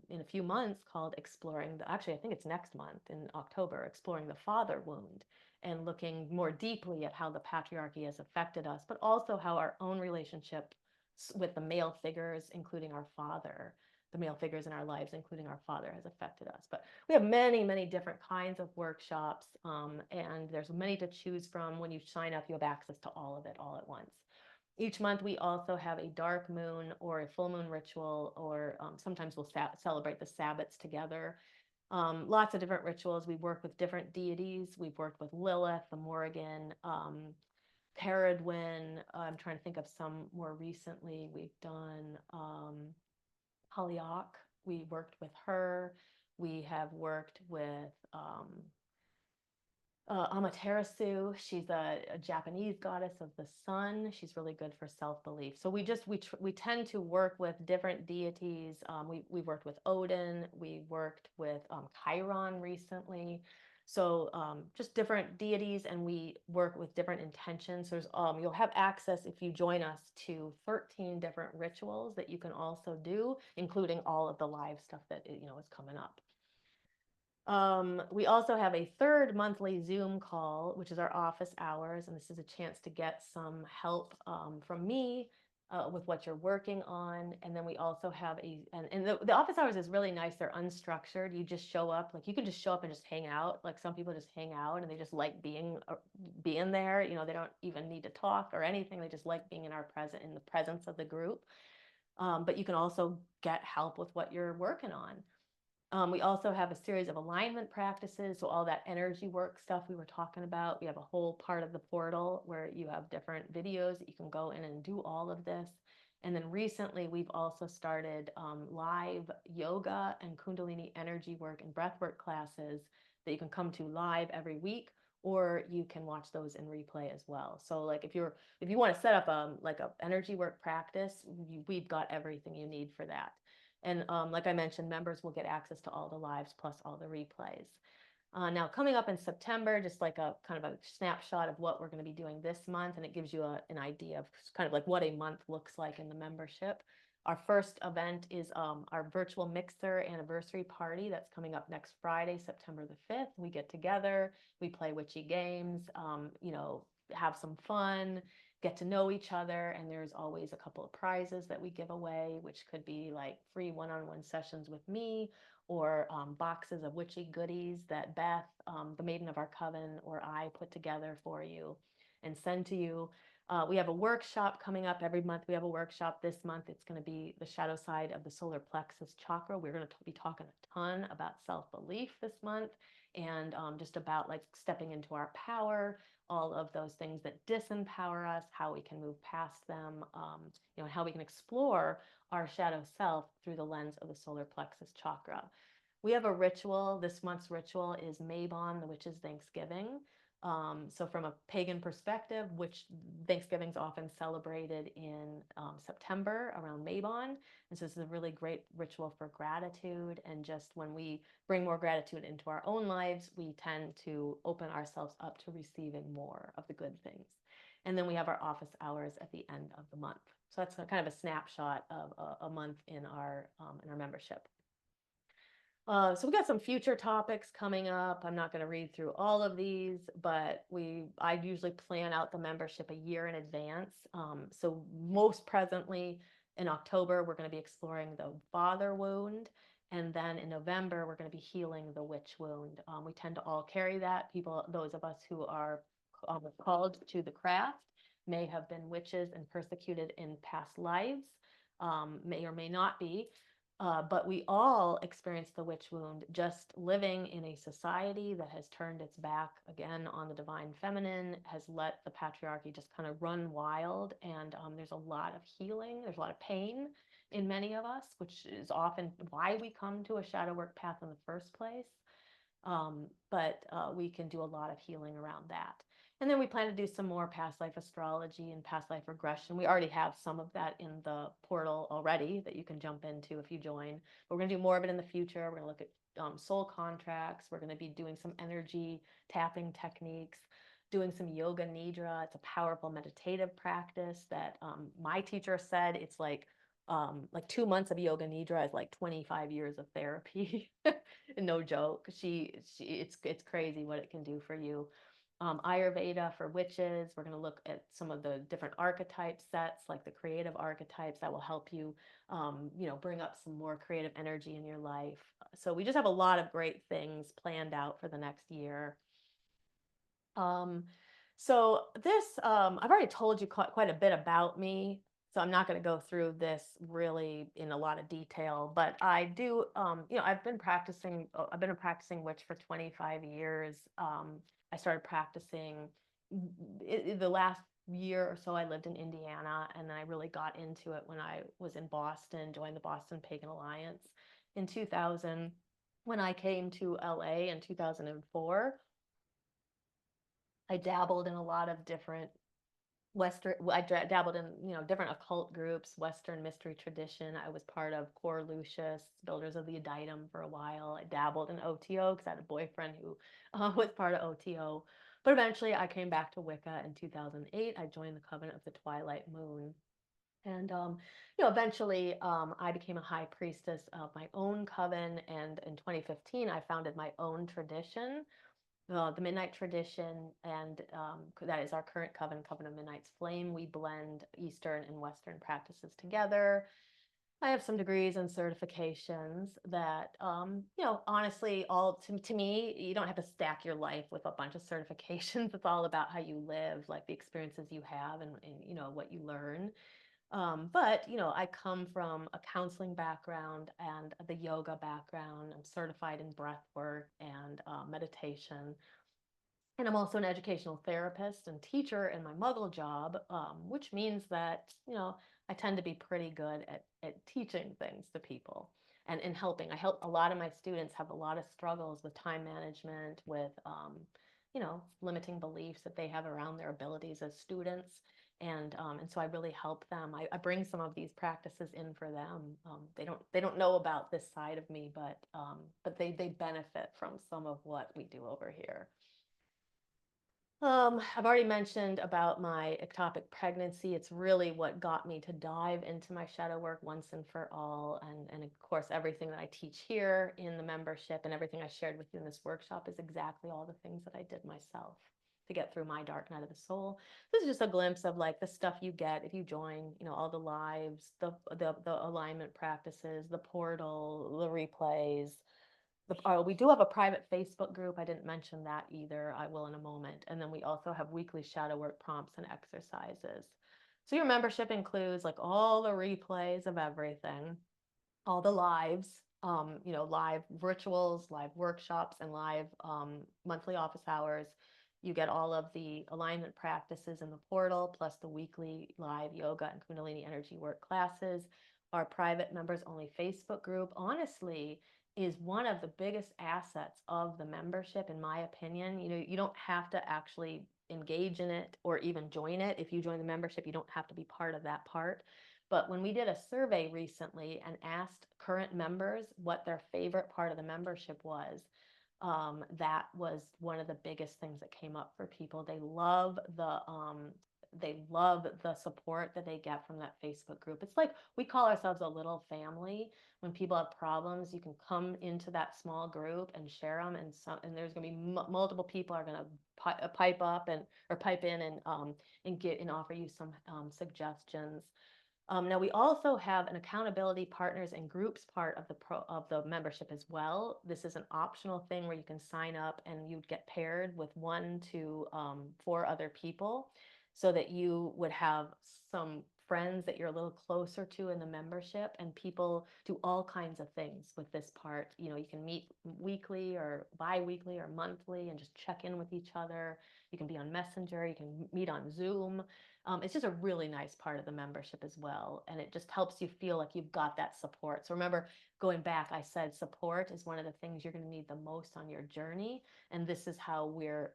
in a few months called actually, I think it's next month in October, Exploring the Father Wound, and looking more deeply at how the patriarchy has affected us, but also how our own relationship with the male figures, including our father, the male figures in our lives, including our father, has affected us. But we have many, many different kinds of workshops, and there's many to choose from. When you sign up, you have access to all of it all at once. Each month, we also have a dark moon or a full moon ritual, or sometimes we'll celebrate the Sabbats together. Lots of different rituals. We work with different deities. We've worked with Lilith, the Morrigan, Peregrine. I'm trying to think of some more recently. We've done Haliak. We worked with her. We have worked with Amaterasu. She's a Japanese goddess of the sun. She's really good for self-belief. So we tend to work with different deities. We've worked with Odin. We worked with Chiron recently. So just different deities, and we work with different intentions. So you'll have access, if you join us, to 13 different rituals that you can also do, including all of the live stuff that is coming up. We also have a third monthly Zoom call, which is our office hours, and this is a chance to get some help from me with what you're working on. And then we also have the office hours is really nice. They're unstructured. You just show up, like you can just show up and just hang out. Like some people just hang out and they just like being there. They don't even need to talk or anything. They just like being in the presence of the group. But you can also get help with what you're working on. We also have a series of alignment practices. So all that energy work stuff we were talking about, we have a whole part of the portal where you have different videos that you can go in and do all of this. And then recently, we've also started live yoga and Kundalini energy work and breathwork classes that you can come to live every week, or you can watch those in replay as well. So like if you want to set up a energy work practice, we've got everything you need for that. And like I mentioned, members will get access to all the lives plus all the replays. Now, coming up in September, just like a kind of a snapshot of what we're going to be doing this month, and it gives you an idea of kind of like what a month looks like in the membership. Our first event is our virtual mixer anniversary party that's coming up next Friday, September the 5th. We get together, we play witchy games, have some fun, get to know each other, and there's always a couple of prizes that we give away, which could be like free one-on-one sessions with me, or boxes of witchy goodies that Beth, the Maiden of our Coven, or I put together for you and send to you. We have a workshop coming up every month. We have a workshop this month. It's going to be the shadow side of the solar plexus chakra. We're going to be talking a ton about self-belief this month, and just about like stepping into our power, all of those things that disempower us, how we can move past them, and how we can explore our shadow self through the lens of the solar plexus chakra. We have a ritual. This month's ritual is Mabon, the witch's Thanksgiving. So from a pagan perspective, which Thanksgiving's often celebrated in September around Mabon. And so this is a really great ritual for gratitude. And just when we bring more gratitude into our own lives, we tend to open ourselves up to receiving more of the good things. And then we have our office hours at the end of the month. So that's kind of a snapshot of a month in our membership. So we got some future topics coming up. I'm not going to read through all of these, but I usually plan out the membership a year in advance. So most presently in October, we're going to be exploring the father wound. And then in November, we're going to be healing the witch wound. We tend to all carry that. Those of us who are called to the craft may have been witches and persecuted in past lives, may or may not be. But we all experience the witch wound just living in a society that has turned its back again on the divine feminine, has let the patriarchy just kind of run wild. And there's a lot of healing, there's a lot of pain in many of us, which is often why we come to a shadow work path in the first place. But we can do a lot of healing around that. And then we plan to do some more past life astrology and past life regression. We already have some of that in the portal already that you can jump into if you join. But we're going to do more of it in the future. We're going to look at soul contracts. We're going to be doing some energy tapping techniques, doing some yoga nidra. It's a powerful meditative practice that my teacher said it's like 2 months of yoga nidra is like 25 years of therapy. No joke. It's crazy what it can do for you. Ayurveda for witches. We're going to look at some of the different archetype sets, like the creative archetypes that will help you, bring up some more creative energy in your life. So we just have a lot of great things planned out for the next year. So this, I've already told you quite a bit about me, so I'm not going to go through this really in a lot of detail, but I do, I've been a practicing witch for 25 years. I started practicing the last year or so. I lived in Indiana, and then I really got into it when I was in Boston, joined the Boston Pagan Alliance in 2000. When I came to LA in 2004, I dabbled in a lot of different dabbled in, different occult groups, Western mystery tradition. I was part of Cor Lucius, Builders of the Adytum for a while. I dabbled in OTO because I had a boyfriend who was part of OTO. But eventually I came back to Wicca in 2008. I joined the Covenant of the Twilight Moon. And, eventually I became a high priestess of my own coven. And in 2015, I founded my own tradition, the Midnight Tradition, and that is our current coven of Midnight's Flame. We blend Eastern and Western practices together. I have some degrees and certifications that, honestly, all to me, you don't have to stack your life with a bunch of certifications. It's all about how you live, like the experiences you have and what you learn. But, I come from a counseling background and the yoga background. I'm certified in breath work and meditation. And I'm also an educational therapist and teacher in my muggle job, which means that, I tend to be pretty good at teaching things to people and helping. I help a lot of my students have a lot of struggles with time management, with, limiting beliefs that they have around their abilities as students. And so I really help them. I bring some of these practices in for them. They don't know about this side of me, but they benefit from some of what we do over here. I've already mentioned about my ectopic pregnancy. It's really what got me to dive into my shadow work once and for all. And of course, everything that I teach here in the membership and everything I shared with you in this workshop is exactly all the things that I did myself to get through my dark night of the soul. This is just a glimpse of like the stuff you get if you join, all the lives, the alignment practices, the portal, the replays. We do have a private Facebook group. I didn't mention that either. I will in a moment. And then we also have weekly shadow work prompts and exercises. So your membership includes like all the replays of everything, all the lives, live rituals, live workshops, and live monthly office hours. You get all of the alignment practices in the portal, plus the weekly live yoga and Kundalini energy work classes. Our private members only Facebook group, honestly, is one of the biggest assets of the membership, in my opinion. You don't have to actually engage in it or even join it. If you join the membership, you don't have to be part of that part. But when we did a survey recently and asked current members what their favorite part of the membership was, that was one of the biggest things that came up for people. They love the support that they get from that Facebook group. It's like we call ourselves a little family. When people have problems, you can come into that small group and share them, and there's going to be multiple people are going to pipe up and or pipe in and get and offer you some suggestions. Now we also have an accountability partners and groups part of the membership as well. This is an optional thing where you can sign up and you'd get paired with 1 to 4 other people, so that you would have some friends that you're a little closer to in the membership, and people do all kinds of things with this part. You can meet weekly or bi-weekly or monthly and just check in with each other. You can be on Messenger, you can meet on Zoom. It's just a really nice part of the membership as well. And it just helps you feel like you've got that support. So remember, going back, I said support is one of the things you're going to need the most on your journey. And this is how we're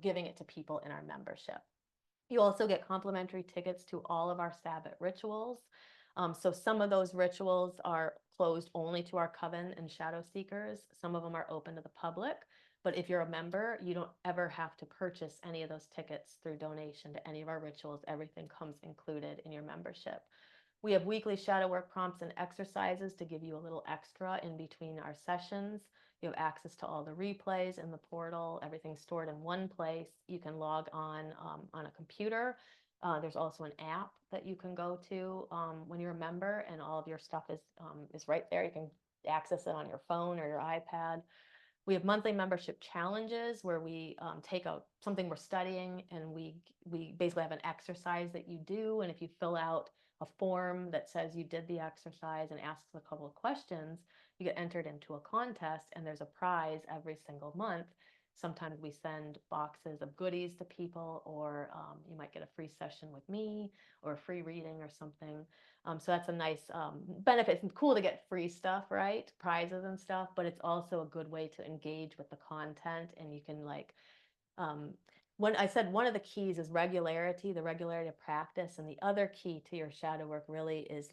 giving it to people in our membership. You also get complimentary tickets to all of our Sabbath rituals. So some of those rituals are closed only to our coven and shadow seekers. Some of them are open to the public. But if you're a member, you don't ever have to purchase any of those tickets through donation to any of our rituals. Everything comes included in your membership. We have weekly shadow work prompts and exercises to give you a little extra in between our sessions. You have access to all the replays in the portal, everything's stored in one place. You can log on a computer. There's also an app that you can go to when you're a member, and all of your stuff is right there. You can access it on your phone or your iPad. We have monthly membership challenges where we take out something we're studying, and we basically have an exercise that you do. And if you fill out a form that says you did the exercise and asks a couple of questions, you get entered into a contest, and there's a prize every single month. Sometimes we send boxes of goodies to people, or you might get a free session with me or a free reading or something. So that's a nice benefit. It's cool to get free stuff, right? Prizes and stuff, but it's also a good way to engage with the content. And you can um, when I said one of the keys is regularity, the regularity of practice, and the other key to your shadow work really is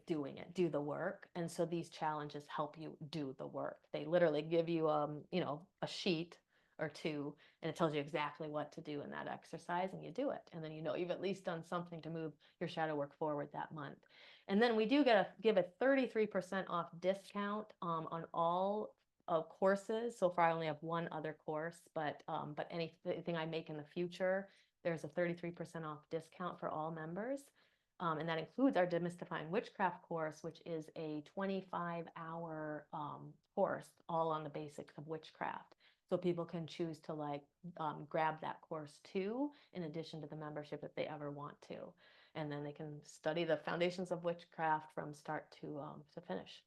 doing it, do the work. And so these challenges help you do the work. They literally give you a sheet or two, and it tells you exactly what to do in that exercise, and you do it. And then you've at least done something to move your shadow work forward that month. And then we do give a 33% off discount on all of courses. So far, I only have one other course, but anything I make in the future, there's a 33% off discount for all members. And that includes our Demystifying Witchcraft course, which is a 25-hour course all on the basics of witchcraft. So people can choose to grab that course too, in addition to the membership if they ever want to. And then they can study the foundations of witchcraft from start to finish.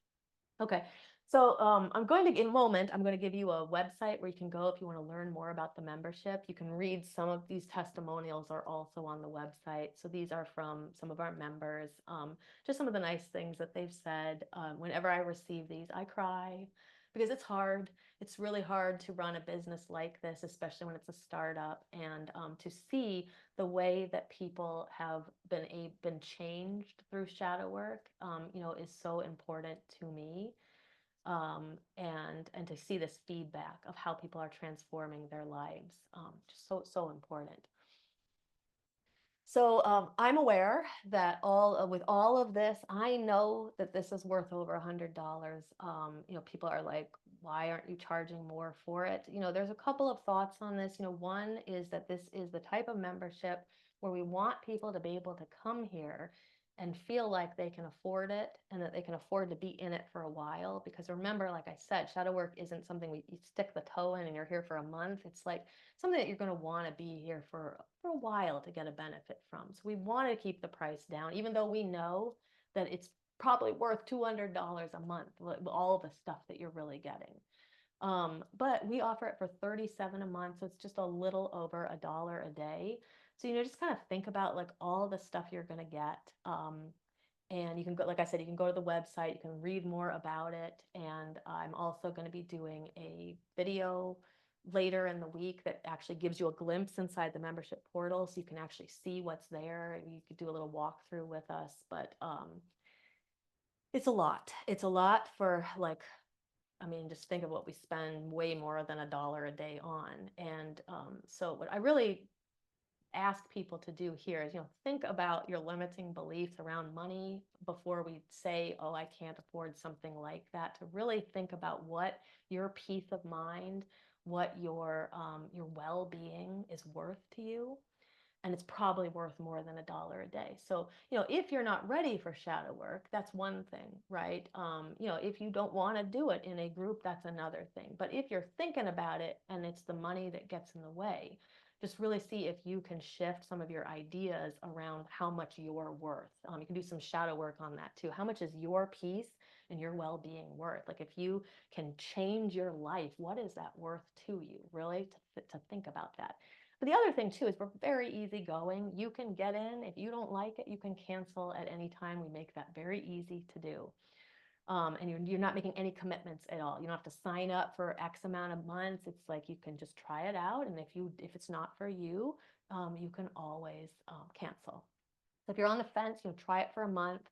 Okay, so in a moment, I'm going to give you a website where you can go if you want to learn more about the membership. You can read some of these testimonials are also on the website. So these are from some of our members, just some of the nice things that they've said. Whenever I receive these, I cry because it's hard. It's really hard to run a business like this, especially when it's a startup, and to see the way that people have been changed through shadow work, is so important to me. and to see this feedback of how people are transforming their lives. Just so important. So I'm aware that with all of this, I know that this is worth over $100. People are like, why aren't you charging more for it? There's a couple of thoughts on this. One is that this is the type of membership where we want people to be able to come here and feel like they can afford it and that they can afford to be in it for a while. Because remember, like I said, shadow work isn't something you stick the toe in and you're here for a month. It's like something that you're going to want to be here for a while to get a benefit from. So we want to keep the price down, even though we know that it's probably worth $200 a month, all the stuff that you're really getting. But we offer it for $37 a month, so it's just a little over $1 a day. So just kind of think about like all the stuff you're going to get. And you can go, like I said, you can go to the website, you can read more about it. And I'm also going to be doing a video later in the week that actually gives you a glimpse inside the membership portal, so you can actually see what's there. You could do a little walkthrough with us, but it's a lot. It's a lot for like, just think of what we spend way more than $1 a day on. And so what I really ask people to do here is, think about your limiting beliefs around money before we say, oh, I can't afford something like that, to really think about what your peace of mind, what your well-being is worth to you. And it's probably worth more than $1 a day. So, if you're not ready for shadow work, that's one thing, right? If you don't want to do it in a group, that's another thing. But if you're thinking about it and it's the money that gets in the way, just really see if you can shift some of your ideas around how much you're worth. You can do some shadow work on that too. How much is your peace and your well-being worth? Like if you can change your life, what is that worth to you? Really, to think about that. But the other thing too is we're very easygoing. You can get in. If you don't like it, you can cancel at any time. We make that very easy to do. And you're not making any commitments at all. You don't have to sign up for X amount of months. It's like you can just try it out. And if it's not for you, you can always cancel. So if you're on the fence, try it for a month,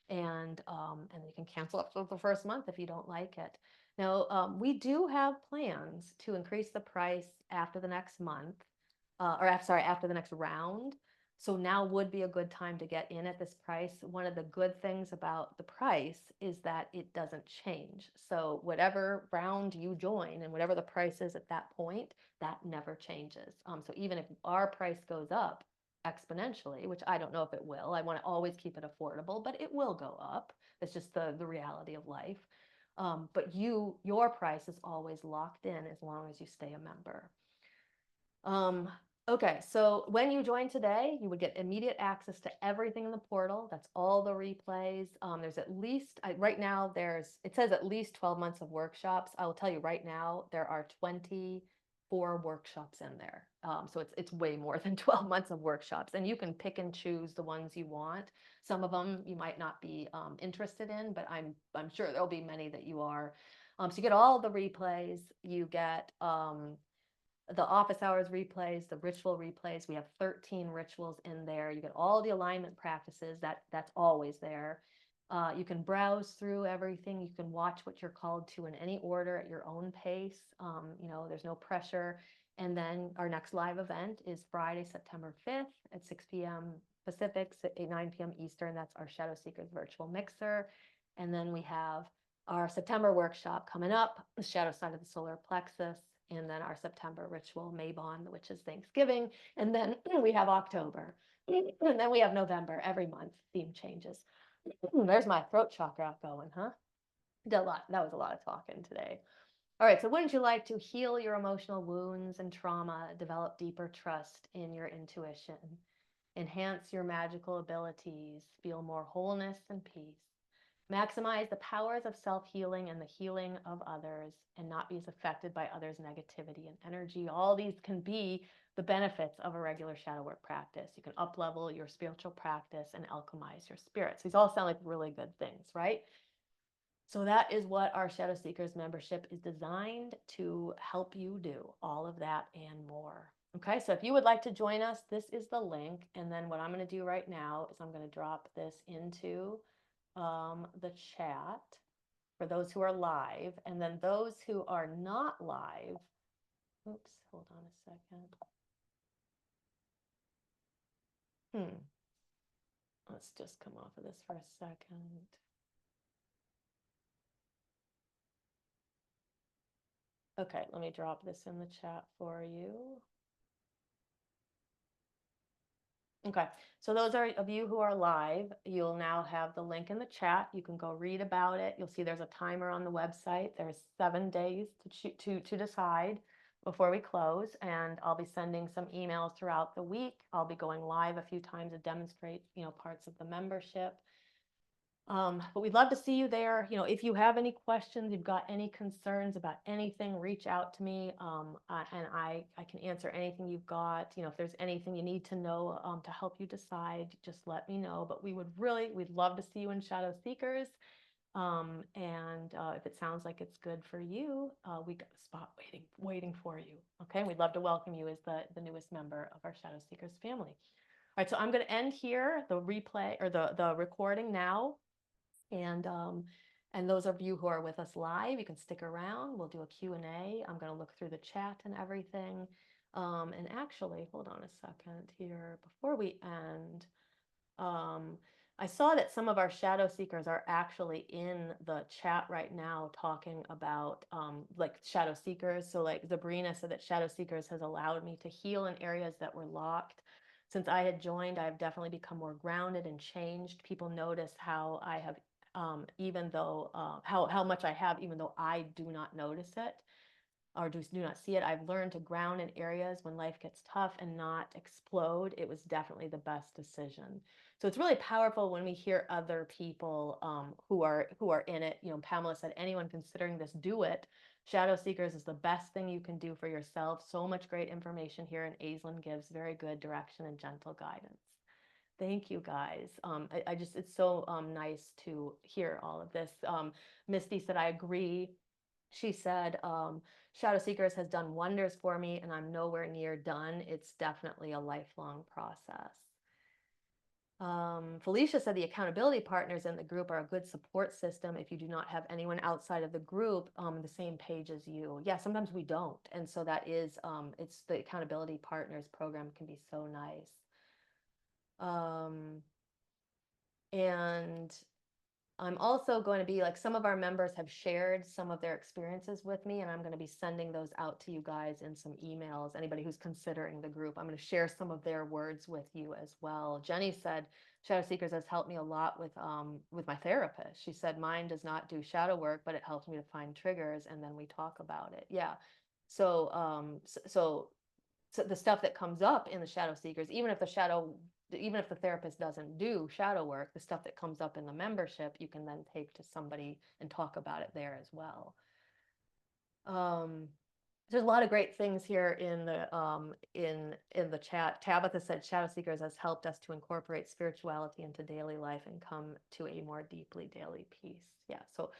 and you can cancel up for the first month if you don't like it. Now, we do have plans to increase the price after the next month, after the next round. So now would be a good time to get in at this price. One of the good things about the price is that it doesn't change. So whatever round you join and whatever the price is at that point, that never changes. So even if our price goes up exponentially, which I don't know if it will, I want to always keep it affordable, but it will go up. It's just the reality of life. But your price is always locked in as long as you stay a member. Okay, so when you join today, you would get immediate access to everything in the portal. That's all the replays. There's at least, right now, it says at least 12 months of workshops. I will tell you right now, there are 24 workshops in there. So it's way more than 12 months of workshops, and you can pick and choose the ones you want. Some of them you might not be interested in, but I'm sure there'll be many that you are. So you get all the replays. You get the office hours replays, the ritual replays. We have 13 rituals in there. You get all the alignment practices. That's always there. You can browse through everything. You can watch what you're called to in any order at your own pace. There's no pressure. And then our next live event is Friday, September 5th at 6 p.m. Pacific, 9 p.m. Eastern. That's our Shadow Seekers virtual mixer. And then we have our September workshop coming up, the shadow side of the solar plexus. And then our September ritual, Mabon, which is Thanksgiving. And then we have October. And then we have November. Every month, theme changes. There's my throat chakra going, huh? That was a lot of talking today. All right, so wouldn't you like to heal your emotional wounds and trauma, develop deeper trust in your intuition, enhance your magical abilities, feel more wholeness and peace, maximize the powers of self-healing and the healing of others, and not be as affected by others' negativity and energy? All these can be the benefits of a regular shadow work practice. You can up-level your spiritual practice and alchemize your spirits. These all sound like really good things, right? So that is what our Shadow Seekers membership is designed to help you do, all of that and more. Okay, so if you would like to join us, this is the link. And then what I'm going to do right now is I'm going to drop this into the chat. for those who are live, and then those who are not live. Oops, hold on a second. Let's just come off of this for a second. Okay, let me drop this in the chat for you. Okay, so those of you who are live, you'll now have the link in the chat. You can go read about it. You'll see there's a timer on the website. There's 7 days to decide before we close, and I'll be sending some emails throughout the week. I'll be going live a few times to demonstrate, parts of the membership. But we'd love to see you there. If you have any questions, you've got any concerns about anything, reach out to me, and I can answer anything you've got. If there's anything you need to know to help you decide, just let me know. But we'd love to see you in Shadow Seekers. And if it sounds like it's good for you, we got a spot waiting for you. Okay, we'd love to welcome you as the newest member of our Shadow Seekers family. All right, so I'm going to end here the replay or the recording now. And those of you who are with us live, you can stick around. We'll do a Q&A. I'm going to look through the chat and everything. And actually, hold on a second here. Before we end, I saw that some of our Shadow Seekers are actually in the chat right now talking about like Shadow Seekers. So like Sabrina said that Shadow Seekers has allowed me to heal in areas that were locked. Since I had joined, I've definitely become more grounded and changed. People notice how I have even though how much I have, even though I do not notice it or do not see it. I've learned to ground in areas when life gets tough and not explode. It was definitely the best decision. So it's really powerful when we hear other people who are in it. Pamela said, anyone considering this, do it. Shadow Seekers is the best thing you can do for yourself. So much great information here, and AISLIN gives very good direction and gentle guidance. Thank you, guys. It's so nice to hear all of this. Misty said, I agree. She said, Shadow Seekers has done wonders for me, and I'm nowhere near done. It's definitely a lifelong process. Felicia said the accountability partners in the group are a good support system if you do not have anyone outside of the group the same page as you. Yeah, sometimes we don't. And so that is, it's the accountability partners program can be so nice. And I'm also going to be like, some of our members have shared some of their experiences with me, and I'm going to be sending those out to you guys in some emails. Anybody who's considering the group, I'm going to share some of their words with you as well. Jenny said, Shadow Seekers has helped me a lot with my therapist. She said, mine does not do shadow work, but it helps me to find triggers, and then we talk about it. Yeah. So the stuff that comes up in the Shadow Seekers, even if the therapist doesn't do shadow work, the stuff that comes up in the membership, you can then take to somebody and talk about it there as well. There's a lot of great things here in the chat. Tabitha said Shadow Seekers has helped us to incorporate spirituality into daily life and come to a more deeply daily peace. Yeah, so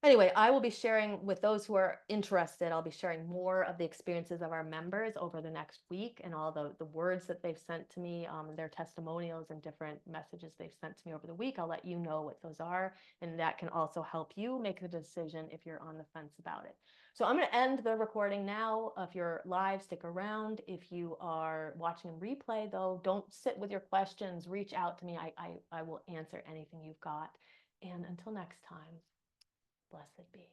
anyway, I will be sharing with those who are interested. I'll be sharing more of the experiences of our members over the next week, and all the words that they've sent to me, their testimonials and different messages they've sent to me over the week. I'll let you know what those are, and that can also help you make the decision if you're on the fence about it. So I'm going to end the recording now. If you're live, stick around. If you are watching in replay, though, don't sit with your questions. Reach out to me. I will answer anything you've got. And until next time. Blessed be.